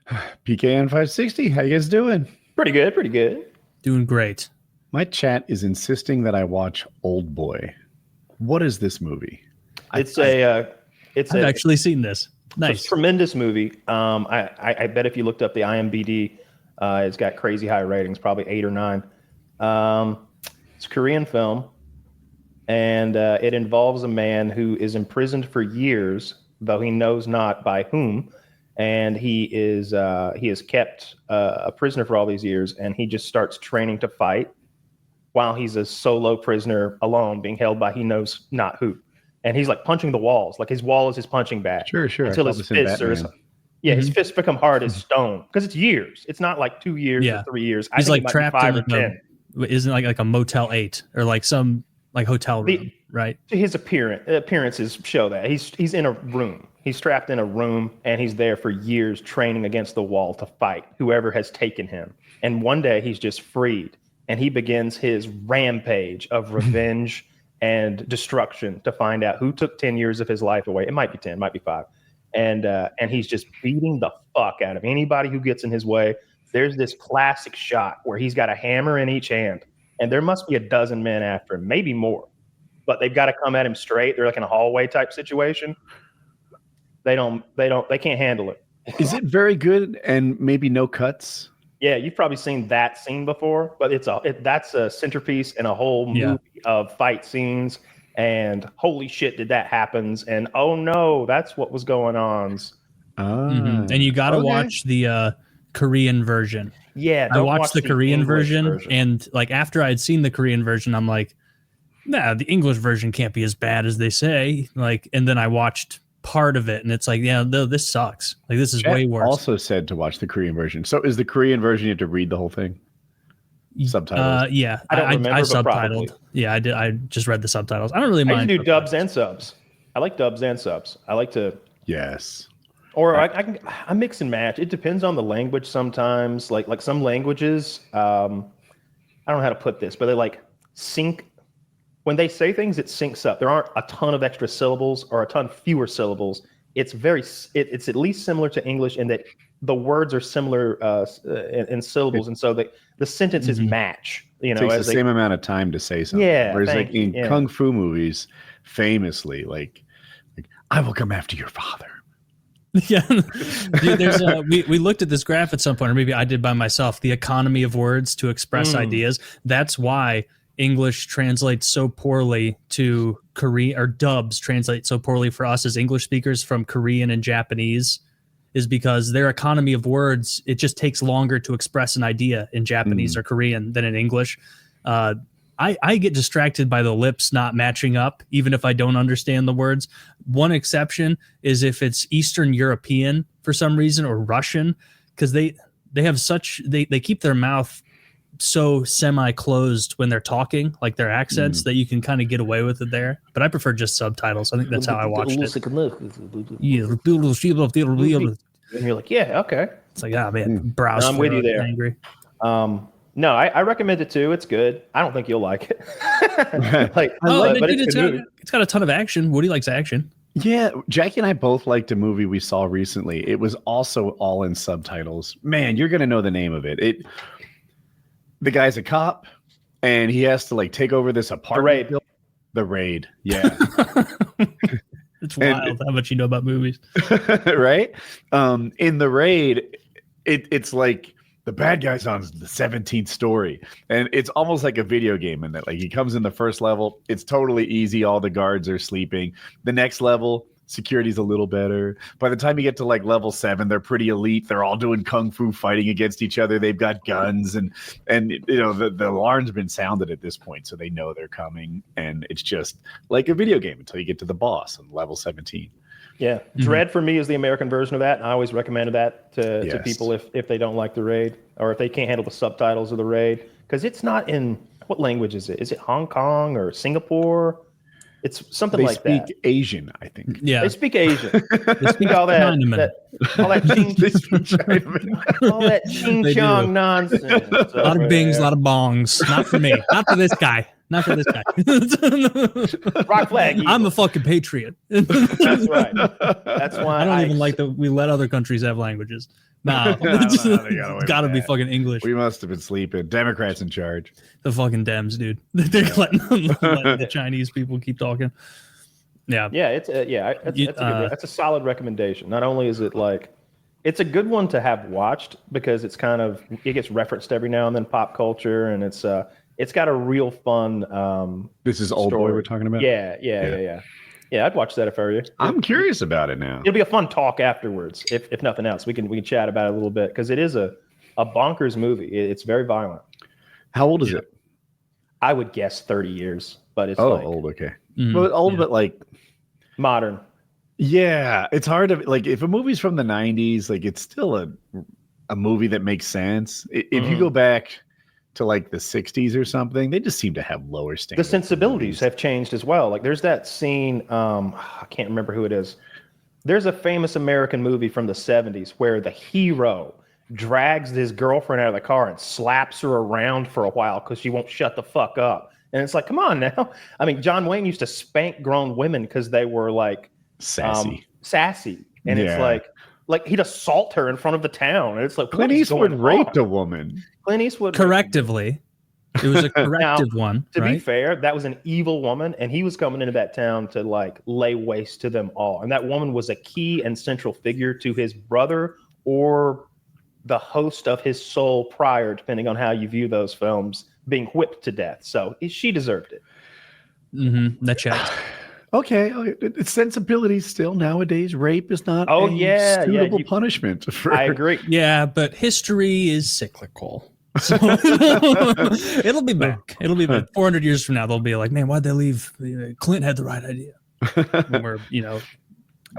PKN 560, how you guys doing? Pretty good, pretty good. Doing great. My chat is insisting that I watch Old Boy. What is this movie? It's I've actually seen this. Nice. It's a tremendous movie. I bet if you looked up the IMDb, it's got crazy high ratings, probably 8 or 9. It's a Korean film, and it involves a man who is imprisoned for years, though he knows not by whom. And he is kept a prisoner for all these years, and he just starts training to fight while he's a solo prisoner alone, being held by he knows not who. And he's like punching the walls, like his wall is his punching bag. Sure. Until his fists his fists become hard as stone, because it's years. It's not like 2 years or 3 years. He's like trapped 5 in or 10. Isn't like a Motel 8 or like some like hotel room, right? His appearances show that he's in a room. He's trapped in a room, and he's there for years training against the wall to fight whoever has taken him. And one day he's just freed, and he begins his rampage of revenge and destruction to find out who took 10 years of his life away. It might be 10, it might be 5. And he's just beating the fuck out of anybody who gets in his way. There's this classic shot where he's got a hammer in each hand, and there must be a dozen men after him, maybe more. But they've got to come at him straight. They're like in a hallway type situation. They can't handle it. Is it very good and maybe no cuts? Yeah, you've probably seen that scene before, but that's a centerpiece in a whole movie of fight scenes. And holy shit, did that happens? And oh no, that's what was going on. And you got to watch the Korean version. Yeah, I watched the Korean version, and like after I'd seen the Korean version, I'm like, nah, the English version can't be as bad as they say. Like, and then I watched part of it, and it's like, yeah, no, this sucks. Like, this is way worse. Also said to watch the Korean version. So is the Korean version you have to read the whole thing? Subtitles? Yeah, I don't remember, I but subtitled. probably. Yeah, I did. I just read the subtitles. I don't really mind. I used to do dubs and subs. I like dubs and subs. I like to. Yes. Or I mix and match. It depends on the language sometimes. Like some languages, I don't know how to put this, but they like sync. When they say things, it syncs up. There aren't a ton of extra syllables or a ton fewer syllables. It's it's at least similar to English in that the words are similar in syllables, and so the sentences match. You know, it takes the same amount of time to say something. Yeah. Whereas like in kung fu movies, famously, like I will come after your father. Yeah, dude, there's we looked at this graph at some point, or maybe I did by myself. The economy of words to express ideas. That's why English translates so poorly to Korean, or dubs translate so poorly for us as English speakers from Korean and Japanese, is because their economy of words, it just takes longer to express an idea in Japanese or Korean than in English. I get distracted by the lips not matching up, even if I don't understand the words. One exception is if it's Eastern European for some reason, or Russian, because they have such, they keep their mouth so semi-closed when they're talking, like their accents, that you can kind of get away with it there. But I prefer just subtitles. I think that's how I watched it. And you're like, yeah, okay. It's like, ah, man, browse. I'm with you there. Angry. No, I recommend it too. It's good. I don't think you'll like it. It's got a ton of action. Woody likes action. Yeah, Jackie and I both liked a movie we saw recently. It was also all in subtitles. Man, you're gonna know the name of it. The guy's a cop, and he has to like take over this apartment. The Raid. Yeah. It's wild how much you know about movies. Right? In The Raid, it's like the bad guy's on the 17th story, and it's almost like a video game in that, like, he comes in the first level, it's totally easy, all the guards are sleeping. The next level, security's a little better. By the time you get to like level 7, they're pretty elite. They're all doing kung fu, fighting against each other. They've got guns, and you know, the alarm's been sounded at this point, so they know they're coming. And it's just like a video game until you get to the boss on level 17. Yeah, Dread for me is the American version of that. And I always recommended that to people if they don't like the Raid, or if they can't handle the subtitles of the Raid, because it's not in, what language is it? Is it Hong Kong or Singapore? It's something like that. They speak Asian, I think. Yeah, they speak Asian. They speak all that ching chong nonsense. A lot of bings, a lot of bongs. Not for me. Not for this guy. Not for this guy. Rock flag. I'm a fucking patriot. That's right. That's why I don't even like that we let other countries have languages. Nah, I don't know how they got away it's with gotta be that. fucking English. We must have been sleeping. Democrats in charge. The fucking Dems, dude. They're letting the Chinese people keep talking. Yeah. Yeah, that's a solid recommendation. Not only is it like, it's a good one to have watched because it gets referenced every now and then, pop culture, and it's got a real fun. This is Old Boy story. we're talking about? Yeah. I'd watch that if I were you. I'm curious about it now. It'll be a fun talk afterwards, if nothing else. We can chat about it a little bit because it is a bonkers movie. It's very violent. How old is it? I would guess 30 years, but it's old. Okay, but old, but like modern. Yeah, it's hard to like if a movie's from the 90s, like it's still a movie that makes sense. If you go back to like the 60s or something, they just seem to have lower The standards. sensibilities have changed as well. Like there's that scene, I can't remember who it is. There's a famous American movie from the 70s where the hero drags his girlfriend out of the car and slaps her around for a while because she won't shut the fuck up. And it's like, come on now. I mean, John Wayne used to spank grown women because they were like sassy. And it's like he'd assault her in front of the town. And it's like, Clint Eastwood raped a woman. Clint Eastwood correctively. It was a corrective one. To right? be fair, that was an evil woman, and he was coming into that town to like lay waste to them all. And that woman was a key and central figure to his brother or the host of his soul prior, depending on how you view those films, being whipped to death. So she deserved it. That checks. Okay, it's sensibilities still nowadays. Rape is not suitable punishment. I agree. Yeah, but history is cyclical. So it'll be back. It'll be back. 400 years from now, they'll be like, man, why'd they leave? Clint had the right idea. When we're,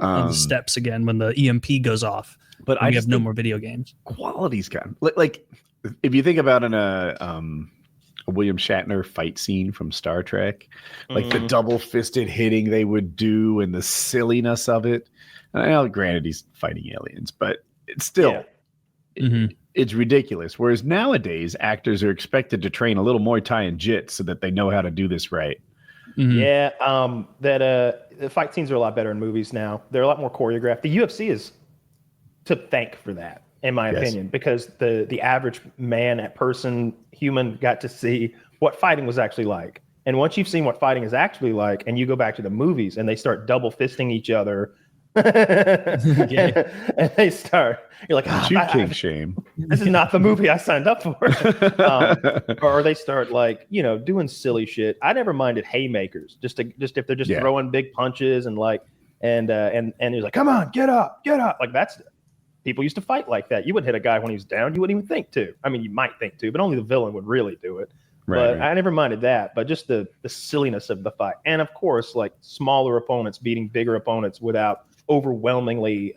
on the steps again when the EMP goes off. But I have no more video games. Quality's gone. Like if you think about a William Shatner fight scene from Star Trek, like the double-fisted hitting they would do and the silliness of it. I know, granted, he's fighting aliens, but it's still it's ridiculous. Whereas nowadays, actors are expected to train a little Muay Thai and Jit so that they know how to do this right. Yeah, the fight scenes are a lot better in movies now. They're a lot more choreographed. The UFC is to thank for that, in my opinion, because the average human got to see what fighting was actually like. And once you've seen what fighting is actually like, and you go back to the movies and they start double fisting each other, and they start, you're like, shame. This is not the movie I signed up for. Or they start like, doing silly shit. I never minded haymakers, just if they're just throwing big punches and like, and he's like, come on, get up. Like that's. People used to fight like that. You wouldn't hit a guy when he was down. You wouldn't even think to. I mean, you might think to, but only the villain would really do it. Right. I never minded that. But just the silliness of the fight. And of course, like smaller opponents beating bigger opponents without overwhelmingly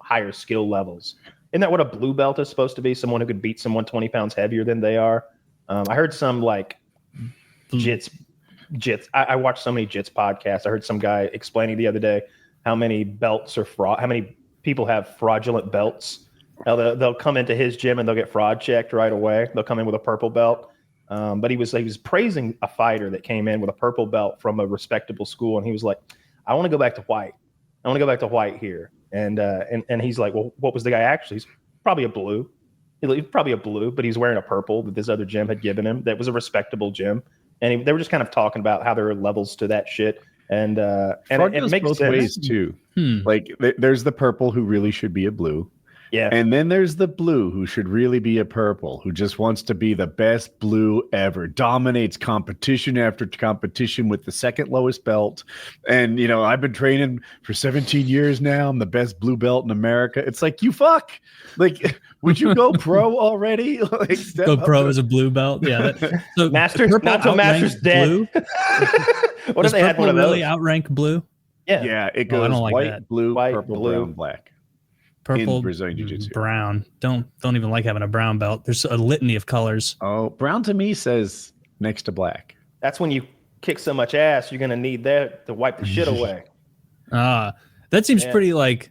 higher skill levels. Isn't that what a blue belt is supposed to be? Someone who could beat someone 20 pounds heavier than they are. I heard some like jits. I watched so many jits podcasts. I heard some guy explaining the other day how many belts are fraud. How many people have fraudulent belts. They'll come into his gym and they'll get fraud checked right away. They'll come in with a purple belt. But he was praising a fighter that came in with a purple belt from a respectable school, and he was like, "I want to go back to white. I want to go back to white here." And he's like, "Well, what was the guy actually?" He's probably a blue. He's probably a blue, but he's wearing a purple that this other gym had given him. That was a respectable gym, and they were just kind of talking about how there are levels to that shit. And it makes both sense. ways too. Like there's the purple who really should be a blue. Yeah. And then there's the blue who should really be a purple, who just wants to be the best blue ever, dominates competition after competition with the second lowest belt. And, I've been training for 17 years now. I'm the best blue belt in America. It's like, you fuck. Like, would you go pro already? Like, go pro as a blue belt? Yeah. So Masters, not till Masters dead. What if they had one of those? Really outrank blue? Yeah. It goes I don't like white, that. blue, white, purple, blue. brown, black. Purple, in Brazilian Jiu-Jitsu. Brown. Don't even like having a brown belt. There's a litany of colors. Oh, brown to me says next to black. That's when you kick so much ass, you're gonna need that to wipe the shit away. That seems pretty like.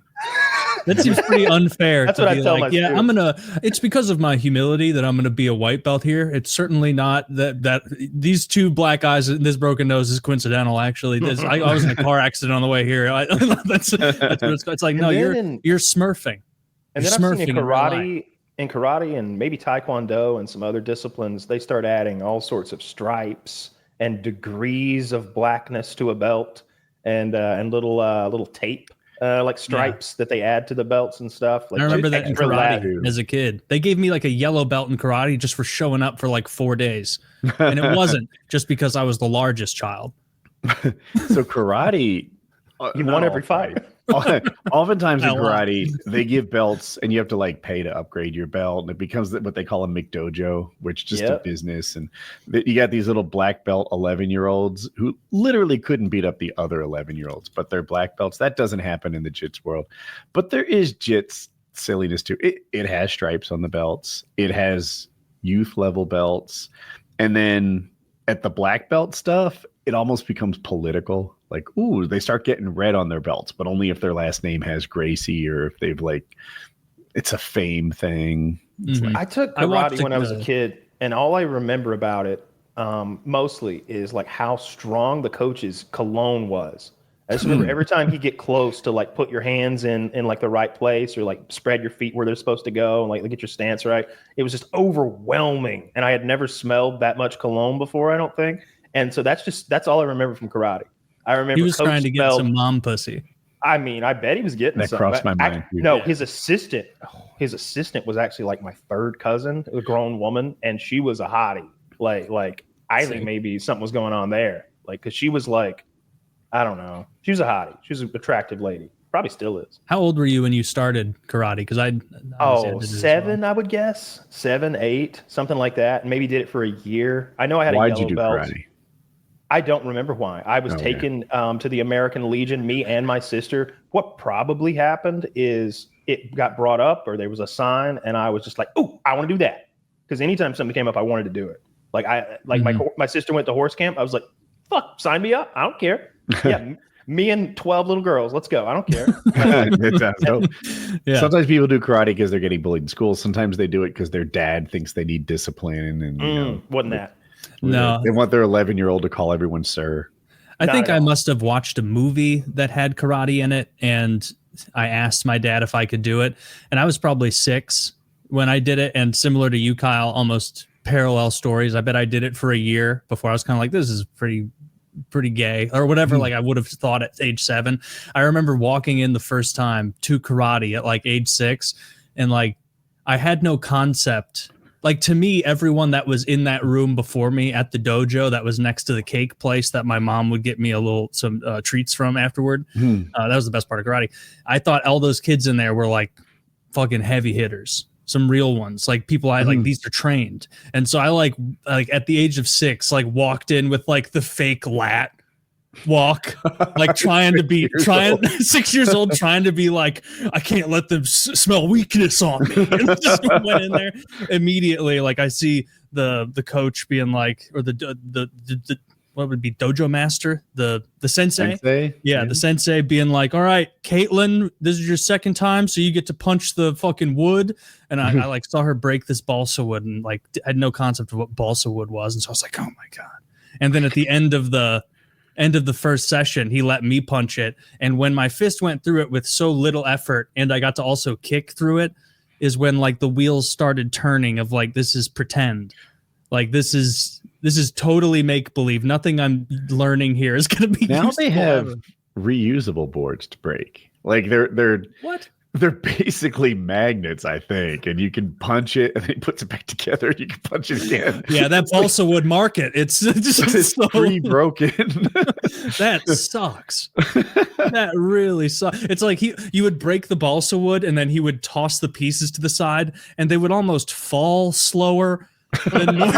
That seems pretty unfair. That's what I tell my students. It's because of my humility that I'm gonna be a white belt here. It's certainly not that these two black eyes and this broken nose is coincidental. Actually, I was in a car accident on the way here. That's what it's like. No, you're smurfing. And You're then I've seen smurfing in real life. in karate and maybe taekwondo and some other disciplines, they start adding all sorts of stripes and degrees of blackness to a belt, and little tape like stripes that they add to the belts and stuff. Like I remember that in extra karate ladder. as a kid. They gave me like a yellow belt in karate just for showing up for like 4 days. And it wasn't just because I was the largest child. So karate, You not won all every fight. Oftentimes in A lot. karate, they give belts and you have to like pay to upgrade your belt. And it becomes what they call a McDojo, which is just a Yep. business. And you got these little black belt 11-year-olds who literally couldn't beat up the other 11-year-olds, but they're black belts. That doesn't happen in the jits world. But there is jits silliness too. It has stripes on the belts. It has youth level belts. And then at the black belt stuff, it almost becomes political. Like, ooh, they start getting red on their belts, but only if their last name has Gracie or if they've like, it's a fame thing. It's Mhm. I took I watched karate when I was a the- kid, and all I remember about it mostly is like how strong the coach's cologne was. I just remember every time he'd get close to like put your hands in like the right place or like spread your feet where they're supposed to go and like get your stance right. It was just overwhelming, and I had never smelled that much cologne before, I don't think. And so that's all I remember from karate. I remember He was Coach trying to get smelled- some mom pussy. I mean, I bet he was getting That some. crossed my mind, too. No, Yeah. his assistant was actually like my third cousin, a grown woman, and she was a hottie. Like I think Same. maybe something was going on there. Like, because she was like, I don't know, she was a hottie. She was an attractive lady. Probably still is. How old were you when you started karate? Because I did it as 7, well. I would guess 7, 8, something like that. And maybe did it for a year. I know I had a Why'd yellow you do belt. karate? I don't remember why. I was Okay. taken to the American Legion, me and my sister. What probably happened is it got brought up or there was a sign and I was just like, oh, I want to do that. Because anytime something came up, I wanted to do it. Like my sister went to horse camp. I was like, fuck, sign me up. I don't care. Yeah, me and 12 little girls. Let's go. I don't care. It sounds dope. Yeah. Sometimes people do karate because they're getting bullied in school. Sometimes they do it because their dad thinks they need discipline. And you know, Wasn't that? No. they want their 11-year-old to call everyone sir. I Not think at I all. must have watched a movie that had karate in it, and I asked my dad if I could do it, and I was probably 6 when I did it. And similar to you, Kyle, almost parallel stories. I bet I did it for a year before I was kind of like, this is pretty gay or whatever. Like I would have thought at age 7. I remember walking in the first time to karate at like age 6, and like I had no concept. Like, to me, everyone that was in that room before me at the dojo that was next to the cake place that my mom would get me some treats from afterward. That was the best part of karate. I thought all those kids in there were like fucking heavy hitters, some real ones, like people I like, these are trained. And so I like at the age of 6, like walked in with like the fake lat walk, like trying 6 years old, trying to be like, I can't let them smell weakness on me. And just went in there immediately. Like I see the coach being like, or the what would be dojo master, the sensei. Yeah, the sensei being like, all right, Caitlin, this is your second time, so you get to punch the fucking wood. And I like saw her break this balsa wood and like had no concept of what balsa wood was. And so I was like, oh my God. And then at the end of the first session, he let me punch it. And when my fist went through it with so little effort and I got to also kick through it, is when like the wheels started turning of like, this is pretend. Like this is totally make believe. Nothing I'm learning here is going to be Now they useful have ever. reusable boards to break. Like they're What? They're basically magnets, I think, and you can punch it and it puts it back together. You can punch it again. Yeah, that balsa wood market. It's just It's so, pre-broken. that sucks. That really sucks. It's like you would break the balsa wood and then he would toss the pieces to the side and they would almost fall slower than normal.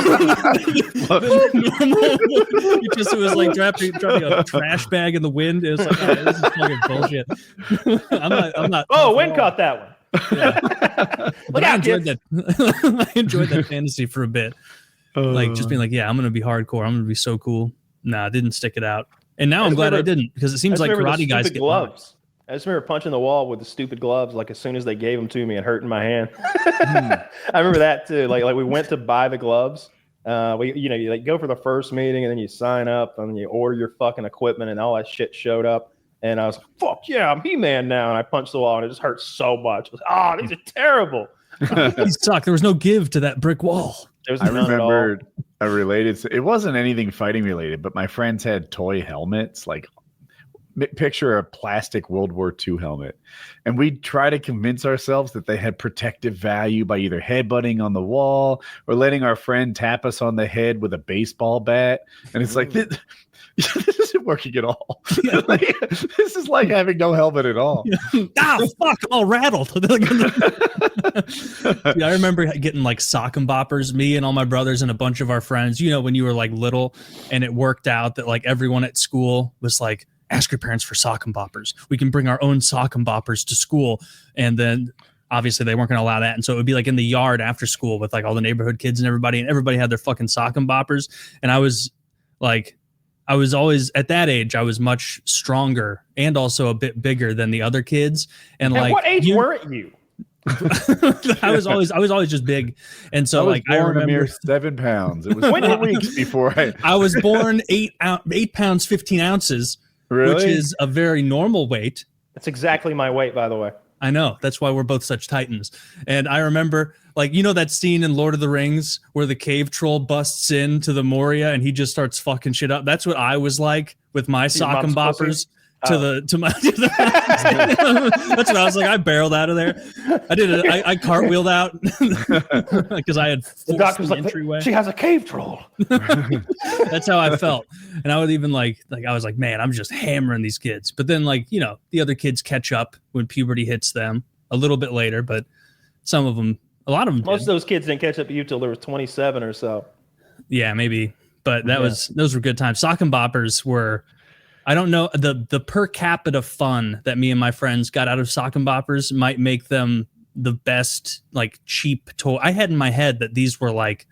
It was like dropping a trash bag in the wind. It was like, oh, this is fucking bullshit. I'm not. Oh, wind caught that one. Yeah. But I enjoyed that. I enjoyed that fantasy for a bit. Like just being like, yeah, I'm gonna be hardcore. I'm gonna be so cool. Nah, I didn't stick it out. And now I'm glad I didn't, because it seems like karate guys get gloves. I just remember punching the wall with the stupid gloves, like as soon as they gave them to me and hurting my hand. I remember that too. Like we went to buy the gloves. You like go for the first meeting and then you sign up and you order your fucking equipment and all that shit showed up. And I was like, fuck yeah, I'm He-Man now. And I punched the wall and it just hurt so much. I was like, these are terrible. These suck. There was no give to that brick wall. There's I none at all. remember a related. It wasn't anything fighting related, but my friends had toy helmets. Like, picture a plastic World War II helmet, and we'd try to convince ourselves that they had protective value by either headbutting on the wall or letting our friend tap us on the head with a baseball bat. And it's like, this isn't working at all. Like, this is like having no helmet at all. Fuck, I'm all rattled. Yeah, I remember getting like sock and boppers, me and all my brothers and a bunch of our friends, when you were like little, and it worked out that like everyone at school was like, ask your parents for sock and boppers. We can bring our own sock and boppers to school. And then obviously they weren't going to allow that. And so it would be like in the yard after school with like all the neighborhood kids and everybody had their fucking sock and boppers. And I was always at that age, I was much stronger and also a bit bigger than the other kids. And At like, what age weren't you? I was always just big. And so like, I remember a mere 7 pounds. It was 4 weeks before I was born 8 pounds, 15 ounces. Really? Which is a very normal weight. That's exactly my weight, by the way. I know. That's why we're both such titans. And I remember, like, that scene in Lord of the Rings where the cave troll busts into the Moria and he just starts fucking shit up. That's what I was like with my sock and boppers. That's what I was like. I barreled out of there. I cartwheeled out because I had the doctor's like, entryway. She has a cave troll. That's how I felt. And I would even like I was like, man, I'm just hammering these kids. But then the other kids catch up when puberty hits them a little bit later, but a lot of them Most of those kids didn't catch up to you till there was 27 or so. Yeah, maybe. But those were good times. Sock and boppers were, I don't know, the per capita fun that me and my friends got out of sock and boppers might make them the best, like, cheap toy. I had in my head that these were like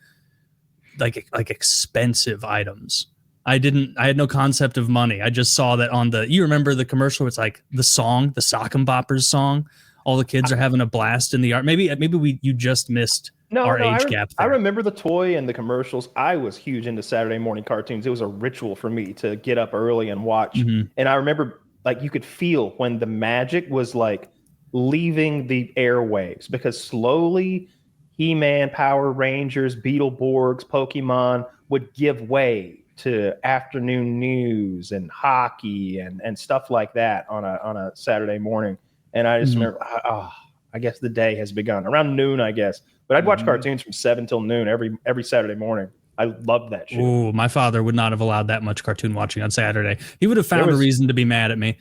expensive items. I had no concept of money. I just saw that on you remember the commercial? It's like the song, the sock and boppers song. All the kids are having a blast in the yard. Maybe you just missed our age gap there. I remember the toy and the commercials. I was huge into Saturday morning cartoons. It was a ritual for me to get up early and watch. Mm-hmm. And I remember, like, you could feel when the magic was like leaving the airwaves, because slowly He-Man, Power Rangers, Beetleborgs, Pokemon would give way to afternoon news and hockey and stuff like that on a Saturday morning. And I just remember, I guess the day has begun around noon, I guess. But I'd watch cartoons from 7 till noon every Saturday morning. I loved that shit. Ooh, my father would not have alled that much cartoon watching on Saturday. He would have found a reason to be mad at me.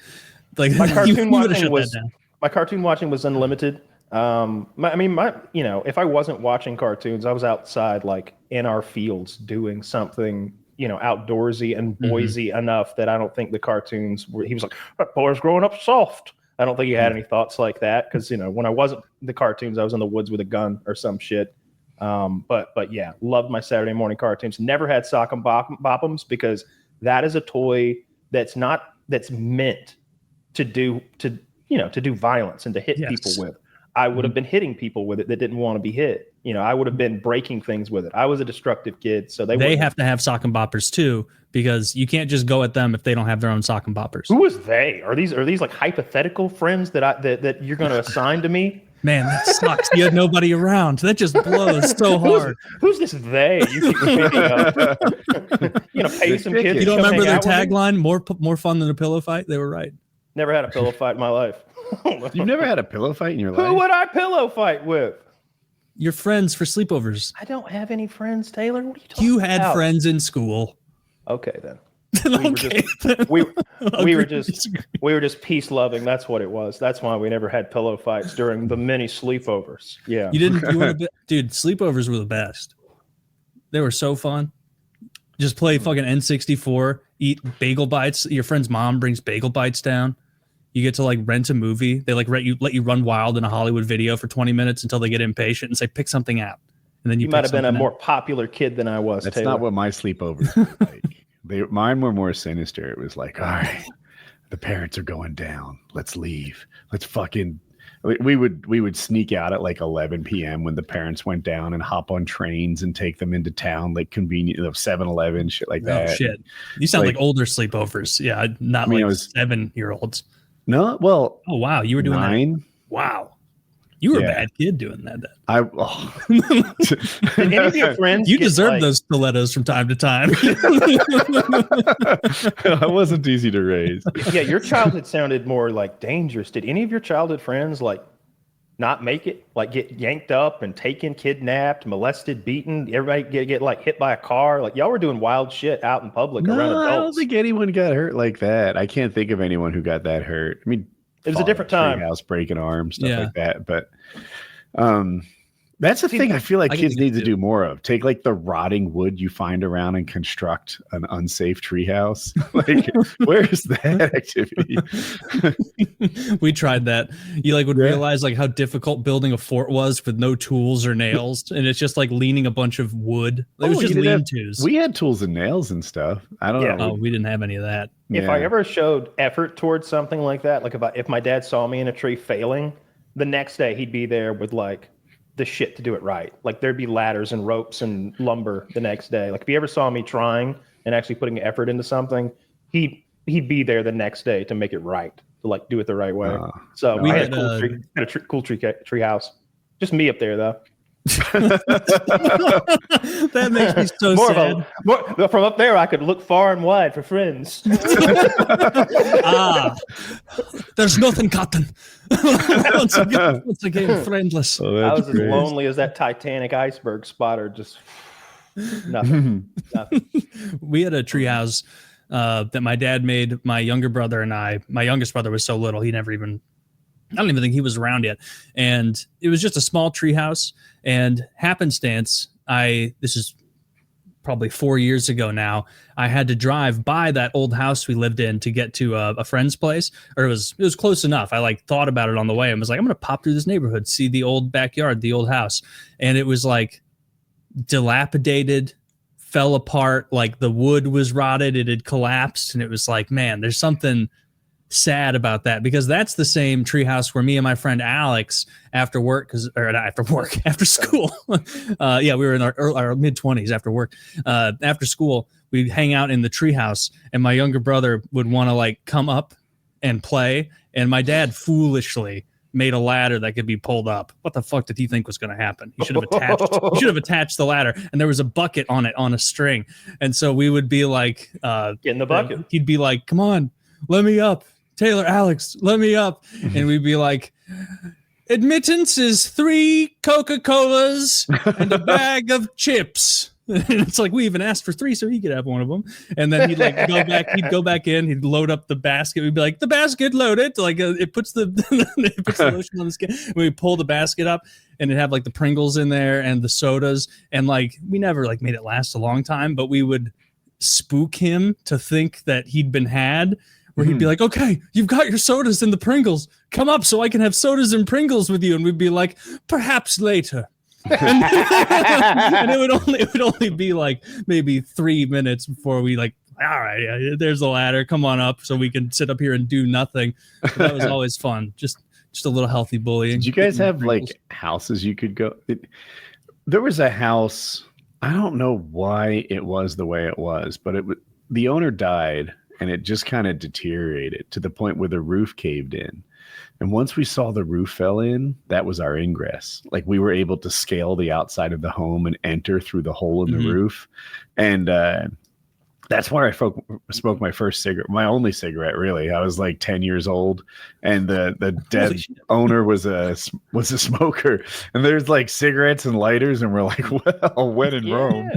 Like, my cartoon watching was unlimited. If I wasn't watching cartoons, I was outside, like in our fields, doing something, outdoorsy and boysy enough that I don't think the cartoons were. He was like, "That boy's growing up soft." I don't think he had any thoughts like that, because when I wasn't the cartoons, I was in the woods with a gun or some shit. But yeah, loved my Saturday morning cartoons. Never had sock and bop'ems, because that is a toy that's meant to do violence and to hit people with. I would have been hitting people with it that didn't want to be hit. I would have been breaking things with it. I was a destructive kid, so they have to have sock and boppers too, because you can't just go at them if they don't have their own sock and boppers. Who is they? Are these like hypothetical friends that you're going to assign to me? Man, that sucks. You had nobody around. That just blows so hard. Who's this they? You keep picking up. Pay some kids. You don't remember their tagline? More fun than a pillow fight. They were right. Never had a pillow fight in my life. You've never had a pillow fight in your life? Who would I pillow fight with? Your friends for sleepovers. I don't have any friends, Taylor. What are you talking about? You had friends in school. Okay, then. We were just peace loving. That's what it was. That's why we never had pillow fights during the many sleepovers. Yeah. Dude, sleepovers were the best. They were so fun. Just play fucking N64, eat bagel bites. Your friend's mom brings bagel bites down. You get to like rent a movie. They like let you run wild in a Hollywood video for 20 minutes until they get impatient and say, pick something out. And then you might have been a more popular kid than I was. That's Taylor. not what my sleepovers were like. Mine were more sinister. It was like, all right, the parents are going down. Let's leave. Let's fucking. We would sneak out at like 11 p.m. when the parents went down and hop on trains and take them into town, like convenient, 7-Eleven, shit like that. Oh shit! You sound like older sleepovers. Yeah, not like 7-year-olds. No, well. Oh wow, you were doing 9. that. Wow, you were a bad kid doing that. Did any of your friends? You deserve those stilettos from time to time. I wasn't easy to raise. Yeah, your childhood sounded more like dangerous. Did any of your childhood friends like not make it? Like get yanked up and taken, kidnapped, molested, beaten? Everybody get like hit by a car? Like y'all were doing wild shit out in public around adults. I don't think anyone got hurt like that. I can't think of anyone who got that hurt. I mean, it was a different time. Treehouse, breaking arms, stuff like that. But that's the thing I feel like kids need to do more of. Take like the rotting wood you find around and construct an unsafe treehouse. Like, where's that activity? We tried that. You like would realize like how difficult building a fort was with no tools or nails, and it's just like leaning a bunch of wood. It was just lean-tos. We had tools and nails and stuff. I don't know. Oh, we didn't have any of that. If I ever showed effort towards something like that, like if my dad saw me in a tree failing, the next day he'd be there with like the shit to do it right. Like there'd be ladders and ropes and lumber the next day. Like if he ever saw me trying and actually putting effort into something, he'd be there the next day to make it right, to like do it the right way. So we had a cool tree house. Just me up there though. That makes me so sad. From up there, I could look far and wide for friends. There's nothing, Cotton. once again, friendless. Oh, I was as lonely as that Titanic iceberg spotter. Just nothing. We had a treehouse that my dad made. My younger brother and I. My youngest brother was so little, I don't even think he was around yet. And it was just a small treehouse. And happenstance, this is probably 4 years ago now, I had to drive by that old house we lived in to get to a friend's place. Or it was close enough. I like thought about it on the way and was like, I'm going to pop through this neighborhood, see the old backyard, the old house. And it was like dilapidated, fell apart, like the wood was rotted, it had collapsed. And it was like, man, there's something sad about that, because that's the same treehouse where me and my friend Alex after school we were in our mid-20s after work, after school we'd hang out in the treehouse, and my younger brother would want to like come up and play, and my dad foolishly made a ladder that could be pulled up. What the fuck did he think was going to happen? He should have attached the ladder, and there was a bucket on it on a string, and so we would be like get in the bucket. He'd be like, come on, let me up. Taylor, Alex, let me up. And we'd be like, admittance is 3 Coca-Colas and a bag of chips. And it's like, we even asked for 3 so he could have one of them. And then he'd like go back in, he'd load up the basket. We'd be like, the basket loaded. Like it puts the lotion on the skin. And we pull the basket up, and it'd have like the Pringles in there and the sodas. And like, we never like made it last a long time, but we would spook him to think that he'd been had. Where he'd be like, okay, you've got your sodas and the Pringles. Come up so I can have sodas and Pringles with you. And we'd be like, perhaps later. And it would only be like maybe 3 minutes before we like, all right, yeah, there's the ladder. Come on up so we can sit up here and do nothing. But that was always fun. Just a little healthy bullying. Did you guys have like houses you could go? There was a house. I don't know why it was the way it was, but the owner died. And it just kind of deteriorated to the point where the roof caved in. And once we saw the roof fell in, that was our ingress. Like we were able to scale the outside of the home and enter through the hole in the roof. And that's where I smoked my first cigarette, my only cigarette, really. I was like 10 years old, and the dead owner was a smoker. And there's like cigarettes and lighters, and we're like, well, when in Rome.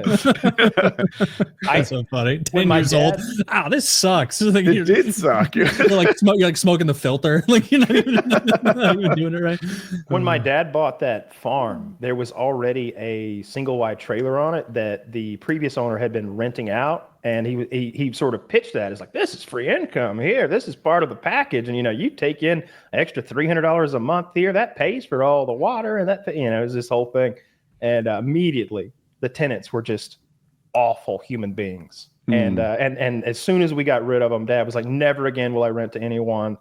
That's so funny. 10 years old. Wow, this sucks. Like, it did suck. You're like smoking the filter. Like you're not even doing it right. When my dad bought that farm, there was already a single wide trailer on it that the previous owner had been renting out. And he sort of pitched that as like, this is free income here. This is part of the package. And, you take in an extra $300 a month here. That pays for all the water. And that, it was this whole thing. And immediately the tenants were just awful human beings. And as soon as we got rid of them, Dad was like, never again will I rent to anyone.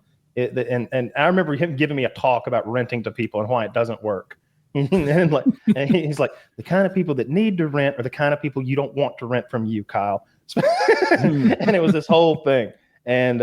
And I remember him giving me a talk about renting to people and why it doesn't work. And he's like, the kind of people that need to rent are the kind of people you don't want to rent from you, Kyle. And it was this whole thing. And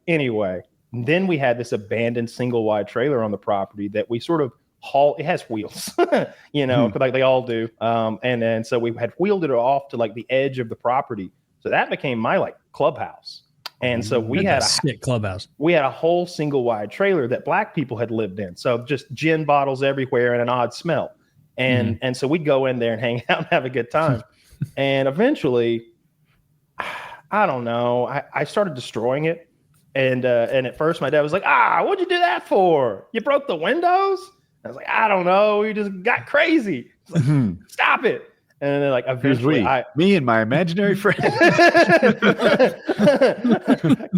anyway, then we had this abandoned single wide trailer on the property that we sort of haul. It has wheels, like they all do. And so we had wheeled it off to like the edge of the property. So that became my like clubhouse. And so we had a sick clubhouse. We had a whole single wide trailer that black people had lived in. So just gin bottles everywhere and an odd smell. And so we'd go in there and hang out and have a good time. And eventually, I don't know, I started destroying it. And at first my dad was like, what'd you do that for? You broke the windows? I was like, I don't know. We just got crazy. Like, stop it. And then like eventually me and my imaginary friend.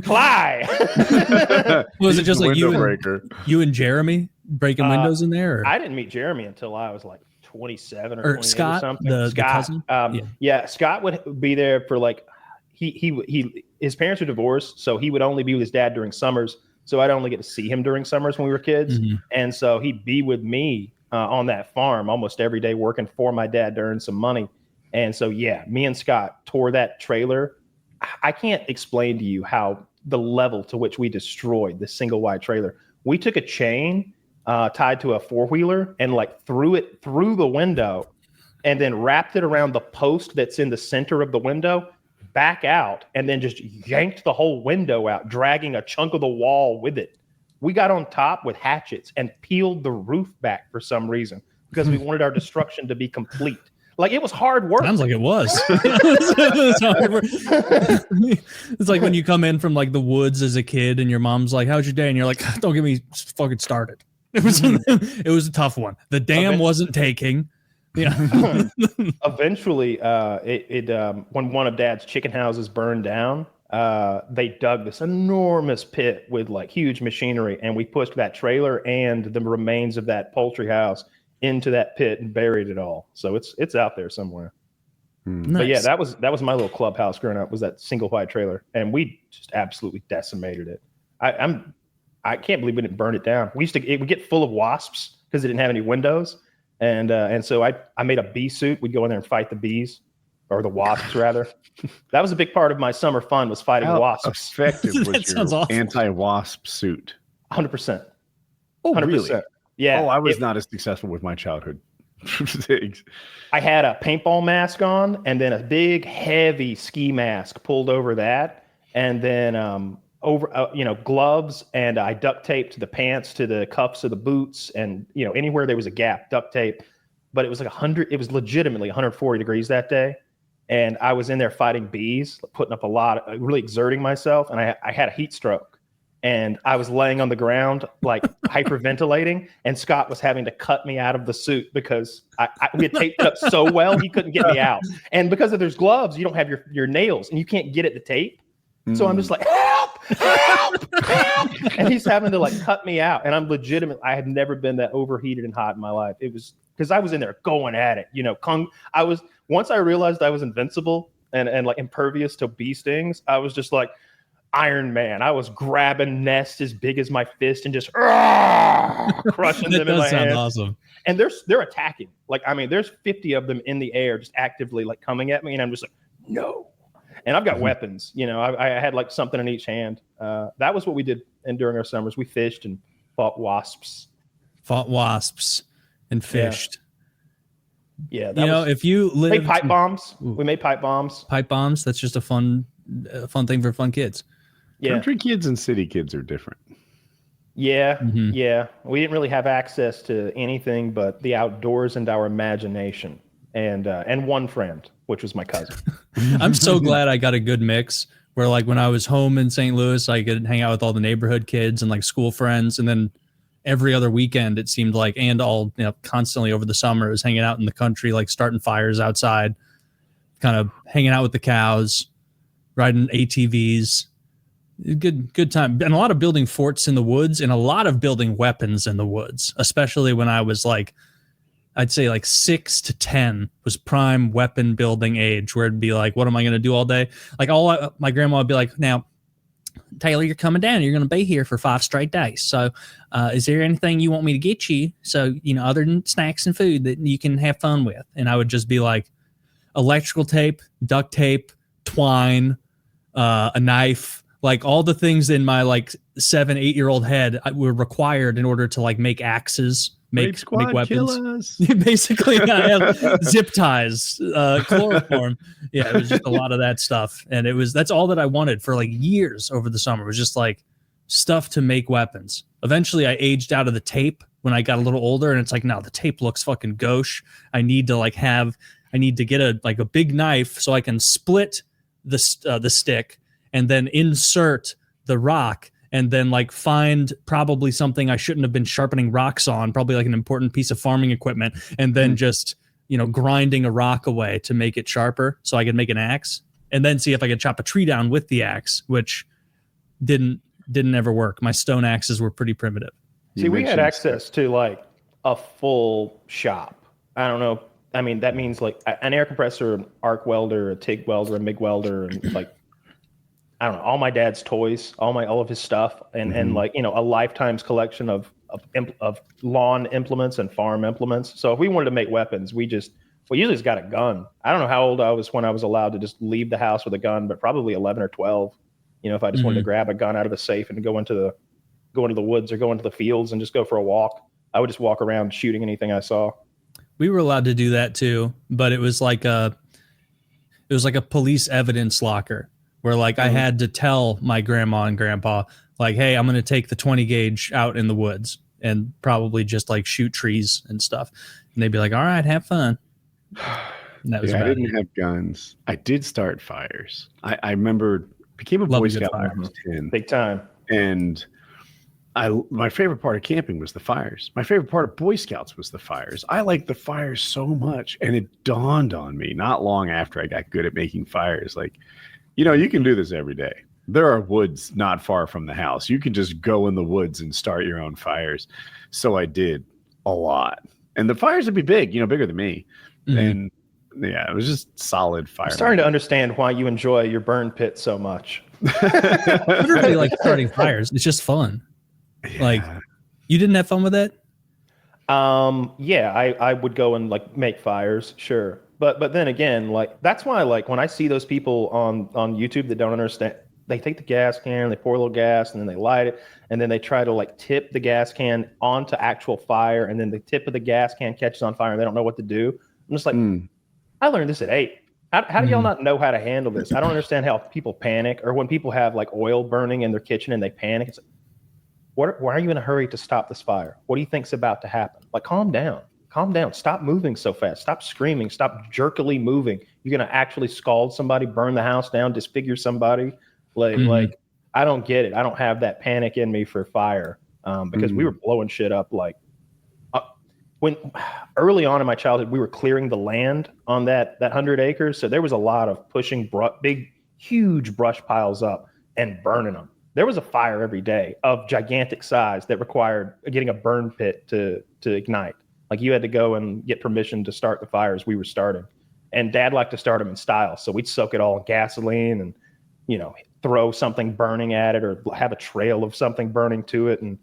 Clyde. Was it just like you and Jeremy breaking windows in there? Or? I didn't meet Jeremy until I was like 27 or Scott, or something. the cousin? Scott would be there for like his parents were divorced, so he would only be with his dad during summers. So I'd only get to see him during summers when we were kids. And so he'd be with me on that farm almost every day, working for my dad to earn some money. And so, me and Scott tore that trailer. I can't explain to you how the level to which we destroyed the single wide trailer. We took a chain tied to a four-wheeler and like threw it through the window and then wrapped it around the post that's in the center of the window, back out, and then just yanked the whole window out, dragging a chunk of the wall with it. We got on top with hatchets and peeled the roof back for some reason because we wanted our destruction to be complete. Like, it was hard work. Sounds like it was. It's like when you come in from like the woods as a kid and your mom's like, how's your day? And you're like, don't get me fucking started. It was a tough one. The dam wasn't taking. Yeah. Eventually, when one of Dad's chicken houses burned down, they dug this enormous pit with like huge machinery, and we pushed that trailer and the remains of that poultry house into that pit and buried it all. So it's out there somewhere. Nice. But yeah, that was my little clubhouse growing up, was that single wide trailer, and we just absolutely decimated it. I can't believe we didn't burn it down. It would get full of wasps because it didn't have any windows. And so I made a bee suit. We'd go in there and fight the bees, or the wasps rather. That was a big part of my summer fun, was fighting wasps. How effective was your anti-wasp suit? 100%. Oh, 100%. Really? Yeah. Oh, I was not as successful with my childhood. I had a paintball mask on, and then a big, heavy ski mask pulled over that, and then gloves, and I duct taped the pants to the cuffs of the boots, and anywhere there was a gap, duct tape. But it was like it was legitimately 140 degrees that day, and I was in there fighting bees, putting up really exerting myself, and I had a heat stroke, and I was laying on the ground like hyperventilating, and Scott was having to cut me out of the suit because we had taped it up so well he couldn't get me out, and because of there's gloves, you don't have your nails, and you can't get at the tape. So I'm just like, help, and he's having to like cut me out. And I'm legitimate. I had never been that overheated and hot in my life. It was because I was in there going at it. Once I realized I was invincible and like impervious to bee stings, I was just like Iron Man. I was grabbing nests as big as my fist and just crushing them in my hand. Awesome. And they're attacking. Like, I mean, there's 50 of them in the air just actively like coming at me. And I'm just like, no. And I've got weapons, I had like something in each hand. That was what we did during our summers. We fished and fought wasps. And fished. Yeah. If you made pipe bombs. We made pipe bombs. Pipe bombs. That's just a fun thing for fun kids. Yeah. Country kids and city kids are different. Yeah. Mm-hmm. Yeah. We didn't really have access to anything but the outdoors and our imagination, and one friend, which was my cousin. I'm so glad I got a good mix where like when I was home in St. Louis, I could hang out with all the neighborhood kids and like school friends. And then every other weekend, it seemed like, and all, constantly over the summer, I was hanging out in the country, like starting fires outside, kind of hanging out with the cows, riding ATVs. Good time. And a lot of building forts in the woods and a lot of building weapons in the woods, especially when I was like, I'd say like 6 to 10 was prime weapon building age, where it'd be like, what am I going to do all day? Like my grandma would be like, now Taylor, you're coming down. You're going to be here for 5 straight days. So is there anything you want me to get you? So, other than snacks and food that you can have fun with? And I would just be like, electrical tape, duct tape, twine, a knife, like all the things in my like 7-8-year-old head were required in order to like make axes, make weapons. Basically, I have zip ties, chloroform. Yeah, it was just a lot of that stuff, and that's all that I wanted for like years over the summer. It was just like stuff to make weapons. Eventually, I aged out of the tape when I got a little older, and it's like, no, the tape looks fucking gauche. I need to get a big knife so I can split the stick and then insert the rock and then like find probably something I shouldn't have been sharpening rocks on, probably like an important piece of farming equipment, and then just, grinding a rock away to make it sharper so I could make an axe, and then see if I could chop a tree down with the axe, which didn't ever work. My stone axes were pretty primitive. See, we had access to like a full shop. I don't know. I mean, that means like an air compressor, an arc welder, a TIG welder, a MIG welder, and like, I don't know, all my dad's toys, all of his stuff, and like, a lifetime's collection of lawn implements and farm implements. So if we wanted to make weapons, we usually just got a gun. I don't know how old I was when I was allowed to just leave the house with a gun, but probably 11 or 12. If I just wanted to grab a gun out of a safe and go into the woods or go into the fields and just go for a walk, I would just walk around shooting anything I saw. We were allowed to do that too, but it was like a police evidence locker where like I had to tell my grandma and grandpa like, hey, I'm going to take the 20 gauge out in the woods and probably just like shoot trees and stuff. And they'd be like, all right, have fun. And that was I didn't have guns. I did start fires. I remember became a Boy Scout when I was 10. Big time. And my favorite part of camping was the fires. My favorite part of Boy Scouts was the fires. I liked the fires so much. And it dawned on me not long after I got good at making fires. Like, you can do this every day. There are woods not far from the house. You can just go in the woods and start your own fires. So I did a lot. And the fires would be big, bigger than me. Mm-hmm. And yeah, it was just solid fire. I'm starting to understand why you enjoy your burn pit so much. Everybody likes starting fires. It's just fun. Yeah. Like, you didn't have fun with it? Yeah, I would go and like make fires, sure. But then again, like that's why like when I see those people on YouTube that don't understand, they take the gas can, they pour a little gas, and then they light it, and then they try to like tip the gas can onto actual fire, and then the tip of the gas can catches on fire, and they don't know what to do. I'm just like, I learned this at 8. How do y'all not know how to handle this? I don't understand how people panic, or when people have like oil burning in their kitchen and they panic. It's like, why are you in a hurry to stop this fire? What do you think's about to happen? Like, calm down. Calm down. Stop moving so fast. Stop screaming. Stop jerkily moving. You're going to actually scald somebody, burn the house down, disfigure somebody. Like, I don't get it. I don't have that panic in me for fire because we were blowing shit up. Like when early on in my childhood, we were clearing the land on that 100 acres. So there was a lot of pushing big, huge brush piles up and burning them. There was a fire every day of gigantic size that required getting a burn pit to ignite. Like you had to go and get permission to start the fires we were starting. And Dad liked to start them in style. So we'd soak it all in gasoline and, throw something burning at it or have a trail of something burning to it. And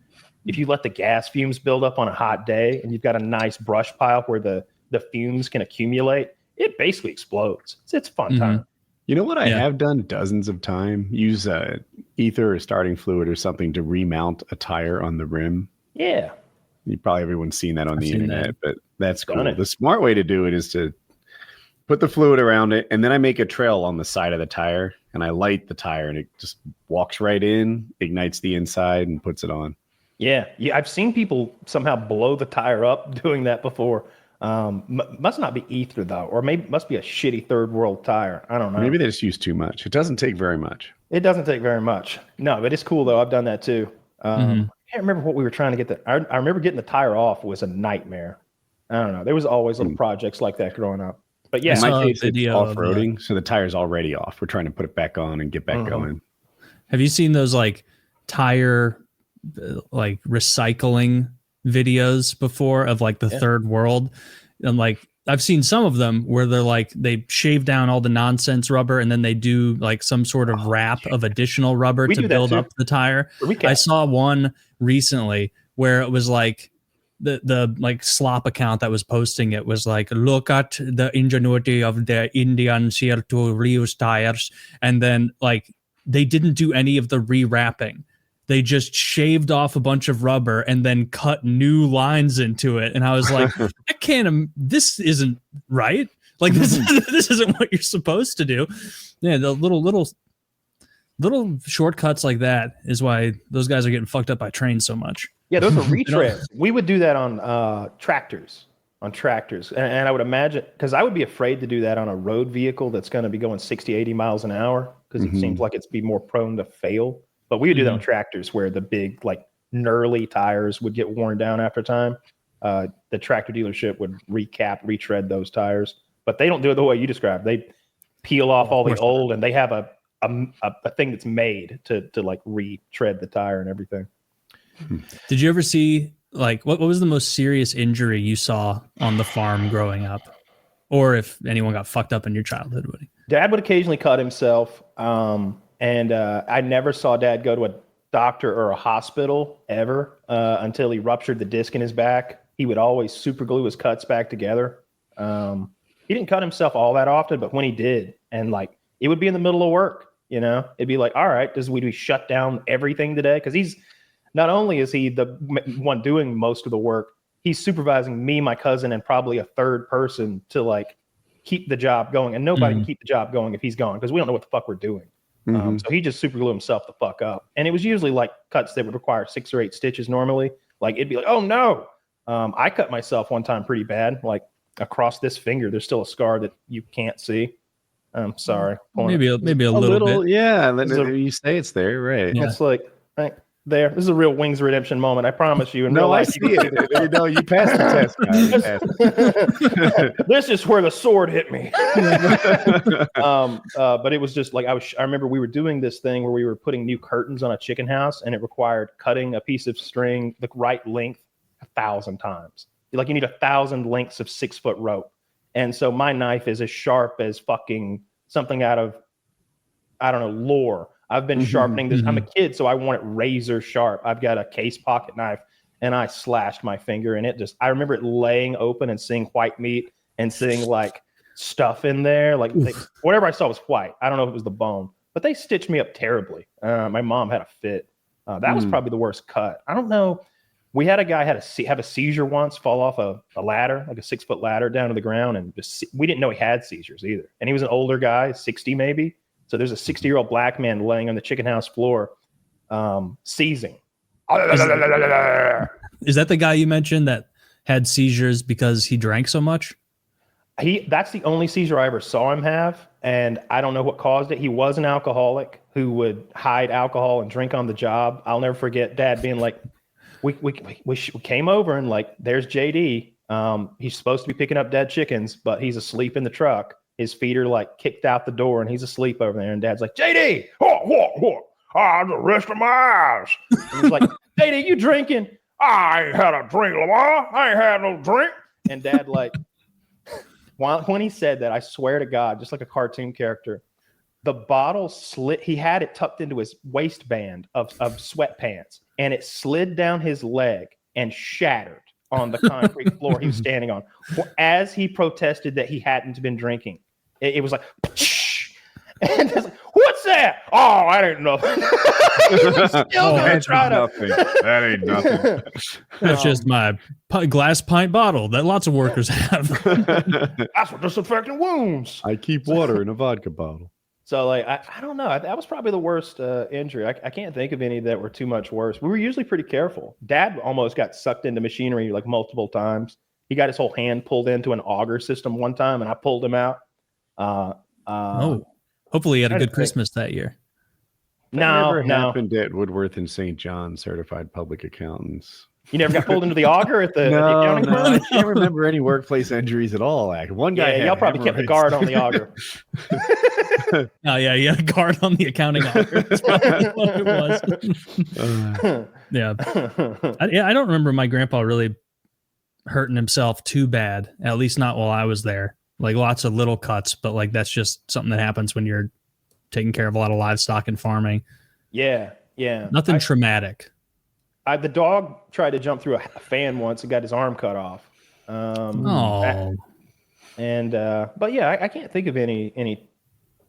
if you let the gas fumes build up on a hot day and you've got a nice brush pile where the fumes can accumulate, it basically explodes. It's fun time. You know what I have done dozens of times? Use ether or starting fluid or something to remount a tire on the rim. Yeah. Everyone's seen that on the internet, but that's cool. The smart way to do it is to put the fluid around it, and then I make a trail on the side of the tire, and I light the tire, and it just walks right in, ignites the inside, and puts it on. Yeah. I've seen people somehow blow the tire up doing that before. Must not be ether though, or maybe must be a shitty third world tire. I don't know. Maybe they just use too much. It doesn't take very much. It doesn't take very much. No, but it's cool though. I've done that too. I can't remember what we were trying to get. I remember getting the tire off was a nightmare. I don't know. There was always little projects like that growing up. But yeah, in my case, it's off-roading, so the tire's already off. We're trying to put it back on and get back going. Have you seen those like tire like recycling videos before of like the third world? And like I've seen some of them where they're like they shave down all the nonsense rubber and then they do like some sort of wrap of additional rubber to build up the tire. I saw one recently where it was like the like slop account that was posting it was like, look at the ingenuity of the Indians here to reuse tires, and then like they didn't do any of the rewrapping. They just shaved off a bunch of rubber and then cut new lines into it. And I was like, this isn't right. Like this isn't what you're supposed to do. Yeah, the little shortcuts like that is why those guys are getting fucked up by trains so much. Yeah, those are retreads. We would do that on tractors. And I would imagine, because I would be afraid to do that on a road vehicle that's going to be going 60, 80 miles an hour, because it seems like it's be more prone to fail. But we would do that on tractors where the big, like, gnarly tires would get worn down after time. The tractor dealership would retread those tires. But they don't do it the way you described. They peel off all the old, and they have a thing that's made to like retread the tire and everything. Did you ever see, like, what was the most serious injury you saw on the farm growing up? Or if anyone got fucked up in your childhood, Woody? Dad would occasionally cut himself. And I never saw Dad go to a doctor or a hospital ever until he ruptured the disc in his back. He would always super glue his cuts back together. He didn't cut himself all that often, but when he did, and like it would be in the middle of work, you know, it'd be like, all right, do we shut down everything today? Because he's not only is he the one doing most of the work, he's supervising me, my cousin, and probably a third person to like keep the job going. And nobody can keep the job going if he's gone because we don't know what the fuck we're doing. So he just super glue himself the fuck up. And it was usually like cuts that would require 6 or 8 stitches normally. Like it'd be like, oh no. I cut myself one time pretty bad, like across this finger. There's still a scar that you can't see. I'm sorry. Maybe a little bit. Yeah. You say it's there, right? Yeah. It's like right there. This is a real Wings Redemption moment. I promise you. In real life, I see it. No, you passed the test, guys. This is where the sword hit me. But it was just like I remember we were doing this thing where we were putting new curtains on a chicken house, and it required cutting a piece of string the right length 1,000 times. Like you need 1,000 lengths of 6-foot rope. And so my knife is as sharp as fucking something out of, I don't know, lore. I've been sharpening this. I'm a kid, so I want it razor sharp. I've got a case pocket knife, and I slashed my finger, and I remember it laying open and seeing white meat and seeing like stuff in there. Like whatever I saw was white. I don't know if it was the bone, but they stitched me up terribly. My mom had a fit. That was probably the worst cut. I don't know. We had a guy have a seizure once, fall off a ladder, like a 6-foot ladder down to the ground. And we didn't know he had seizures either. And he was an older guy, 60 maybe. So there's a 60-year-old black man laying on the chicken house floor, seizing. Is that the guy you mentioned that had seizures because he drank so much? That's the only seizure I ever saw him have. And I don't know what caused it. He was an alcoholic who would hide alcohol and drink on the job. I'll never forget Dad being like, we came over and like, there's JD. He's supposed to be picking up dead chickens, but he's asleep in the truck. His feet are like kicked out the door and he's asleep over there. And Dad's like, JD, what? I just rested my eyes. And he's like, JD, you drinking? I ain't had a drink, Lamar. I ain't had no drink. And Dad like, when he said that, I swear to God, just like a cartoon character, the bottle slid. He had it tucked into his waistband of sweatpants, and it slid down his leg and shattered on the concrete floor he was standing on. As he protested that he hadn't been drinking, it was like, and it's like, what's that? Oh, that ain't nothing. That ain't nothing. That's just my glass pint bottle that lots of workers have. That's for disinfecting wounds. I keep water in a vodka bottle. So, like, I don't know. That was probably the worst injury. I can't think of any that were too much worse. We were usually pretty careful. Dad almost got sucked into machinery like multiple times. He got his whole hand pulled into an auger system one time, and I pulled him out. Hopefully he had a good Christmas that year. Never happened at Woodworth and St. John Certified Public Accountants. You never got pulled into the auger at the accounting firm? I can't remember any workways injuries at all. One guy, y'all probably kept the guard on the auger. Oh yeah, he had a guard on the accounting auger. That's probably what it was. Yeah, I don't remember my grandpa really hurting himself too bad, at least not while I was there. Like lots of little cuts, but like that's just something that happens when you're taking care of a lot of livestock and farming. Yeah. Nothing traumatic. The dog tried to jump through a fan once and got his arm cut off. Oh. But yeah, I can't think of any.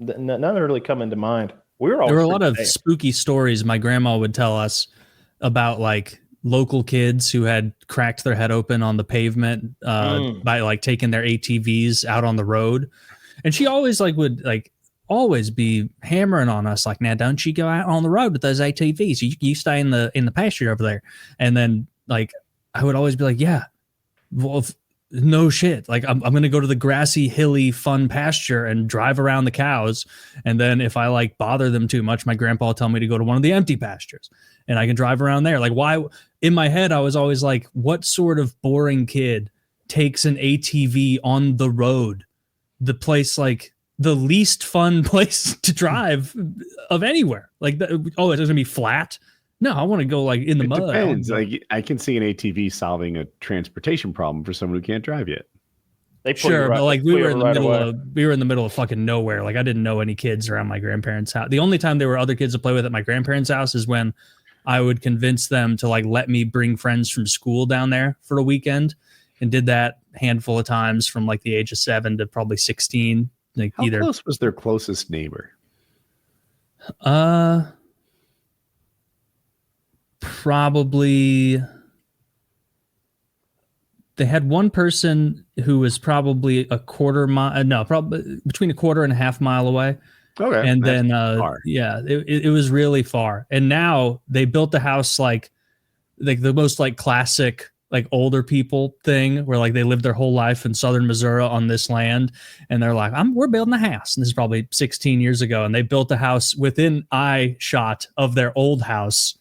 None that really come into mind. There were a lot of spooky stories my grandma would tell us about, like local kids who had cracked their head open on the pavement by like taking their ATVs out on the road, and she always would always be hammering on us like, now don't you go out on the road with those ATVs, you stay in the pasture over there. And then like I would always be like, yeah, well, no shit, like I'm gonna go to the grassy, hilly, fun pasture and drive around the cows, and then if I like bother them too much, my grandpa will tell me to go to one of the empty pastures and I can drive around there. Like, why? In my head I was always like, what sort of boring kid takes an ATV on the road, the place, like the least fun place to drive of anywhere? Like, oh, it's gonna be flat? No, I want to go like in the mud. Depends. Like I can see an ATV solving a transportation problem for someone who can't drive yet. Sure, but like we were in the middle of fucking nowhere. Like I didn't know any kids around my grandparents' house. The only time there were other kids to play with at my grandparents' house is when I would convince them to like let me bring friends from school down there for a weekend, and did that a handful of times from like the age of 7 to probably 16. Like, how close was their closest neighbor? Probably they had one person who was probably probably between a quarter and a half mile away. Okay. And then yeah, it was really far. And now they built the house like the most like classic like older people thing, where like they lived their whole life in southern Missouri on this land, and they're like, we're building a house. And this is probably 16 years ago, and they built a house within eye shot of their old house.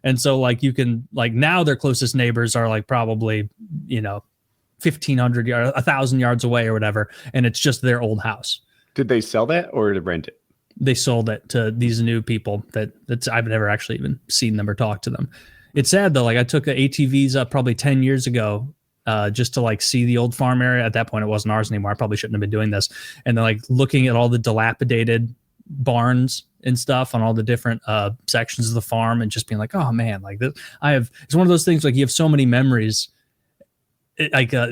And so like you can like now their closest neighbors are like probably 1,500 yards, 1,000 yards away or whatever, and it's just their old house. Did they sell that or to rent it? They sold it to these new people that's I've never actually even seen them or talked to them. It's sad though. Like I took the ATVs up probably 10 years ago just to like see the old farm area. At that point, it wasn't ours anymore. I probably shouldn't have been doing this. And then like looking at all the dilapidated barns and stuff on all the different sections of the farm, and just being like, oh man, like this. It's one of those things like you have so many memories.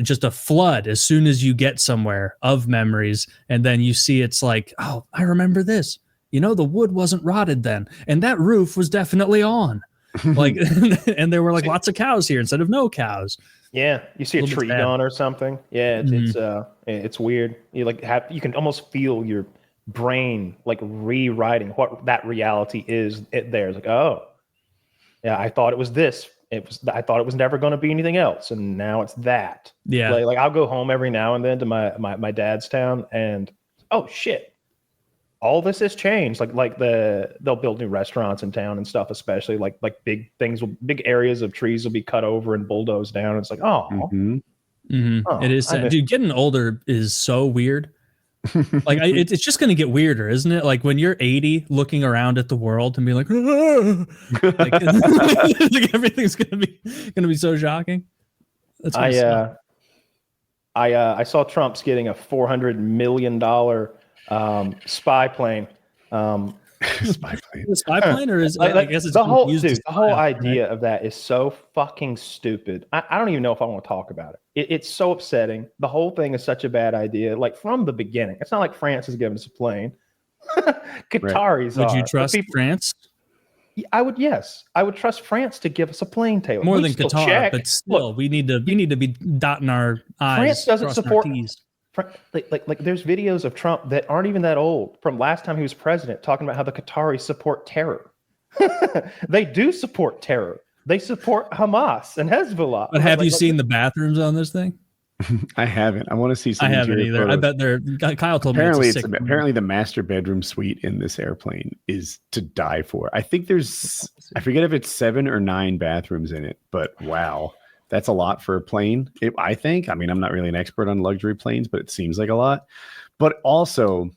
Just a flood as soon as you get somewhere of memories, and then you see it's like, oh, I remember this. The wood wasn't rotted then, and that roof was definitely on. Like, and there were like lots of cows here instead of no cows. Yeah, you see a tree gone or something. Yeah, it's weird. You can almost feel your brain like rewriting what that reality is. There's like, oh, yeah, I thought it was this. I thought it was never going to be anything else, and now it's that. Yeah, like I'll go home every now and then to my dad's town, and oh shit, all this has changed. Like they'll build new restaurants in town and stuff, especially like big big areas of trees will be cut over and bulldozed down. It's like, oh, it is sad. Dude, getting older is so weird. Like it's just going to get weirder, isn't it? Like when you're 80 looking around at the world and being like, like everything's going to be so shocking. That's I saw Trump's getting a $400 million spy plane. Spy plane. The spy plane, or is I guess it's the whole right? idea of that is so fucking stupid. I don't even know if I want to talk about it. It's so upsetting. The whole thing is such a bad idea. Like from the beginning, it's not like France is giving us a plane. Qataris Would you trust France? I would. Yes, I would trust France to give us a plane, Taylor. More than Qatar, but still, we need to be dotting our I's. France doesn't support. Like there's videos of Trump that aren't even that old from last time he was president talking about how the Qataris support terror. They do support terror. They support Hamas and Hezbollah. But have you seen the bathrooms on this thing? I haven't. I want to see some. I haven't either. Photos. I bet they're. Kyle told me apparently the master bedroom suite in this airplane is to die for. I think there's. I forget if it's 7 or 9 bathrooms in it, but wow. That's a lot for a plane, I think. I mean, I'm not really an expert on luxury planes, but it seems like a lot. But also,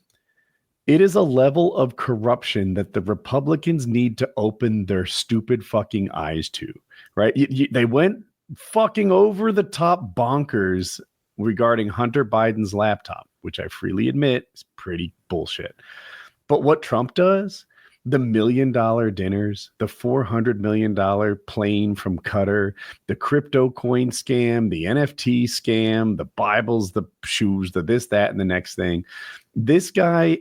it is a level of corruption that the Republicans need to open their stupid fucking eyes to, right? They went fucking over the top bonkers regarding Hunter Biden's laptop, which I freely admit is pretty bullshit. But what Trump does, the $1 million dinners, the $400 million plane from Qatar, the crypto coin scam, the NFT scam, the Bibles, the shoes, the this, that, and the next thing. This guy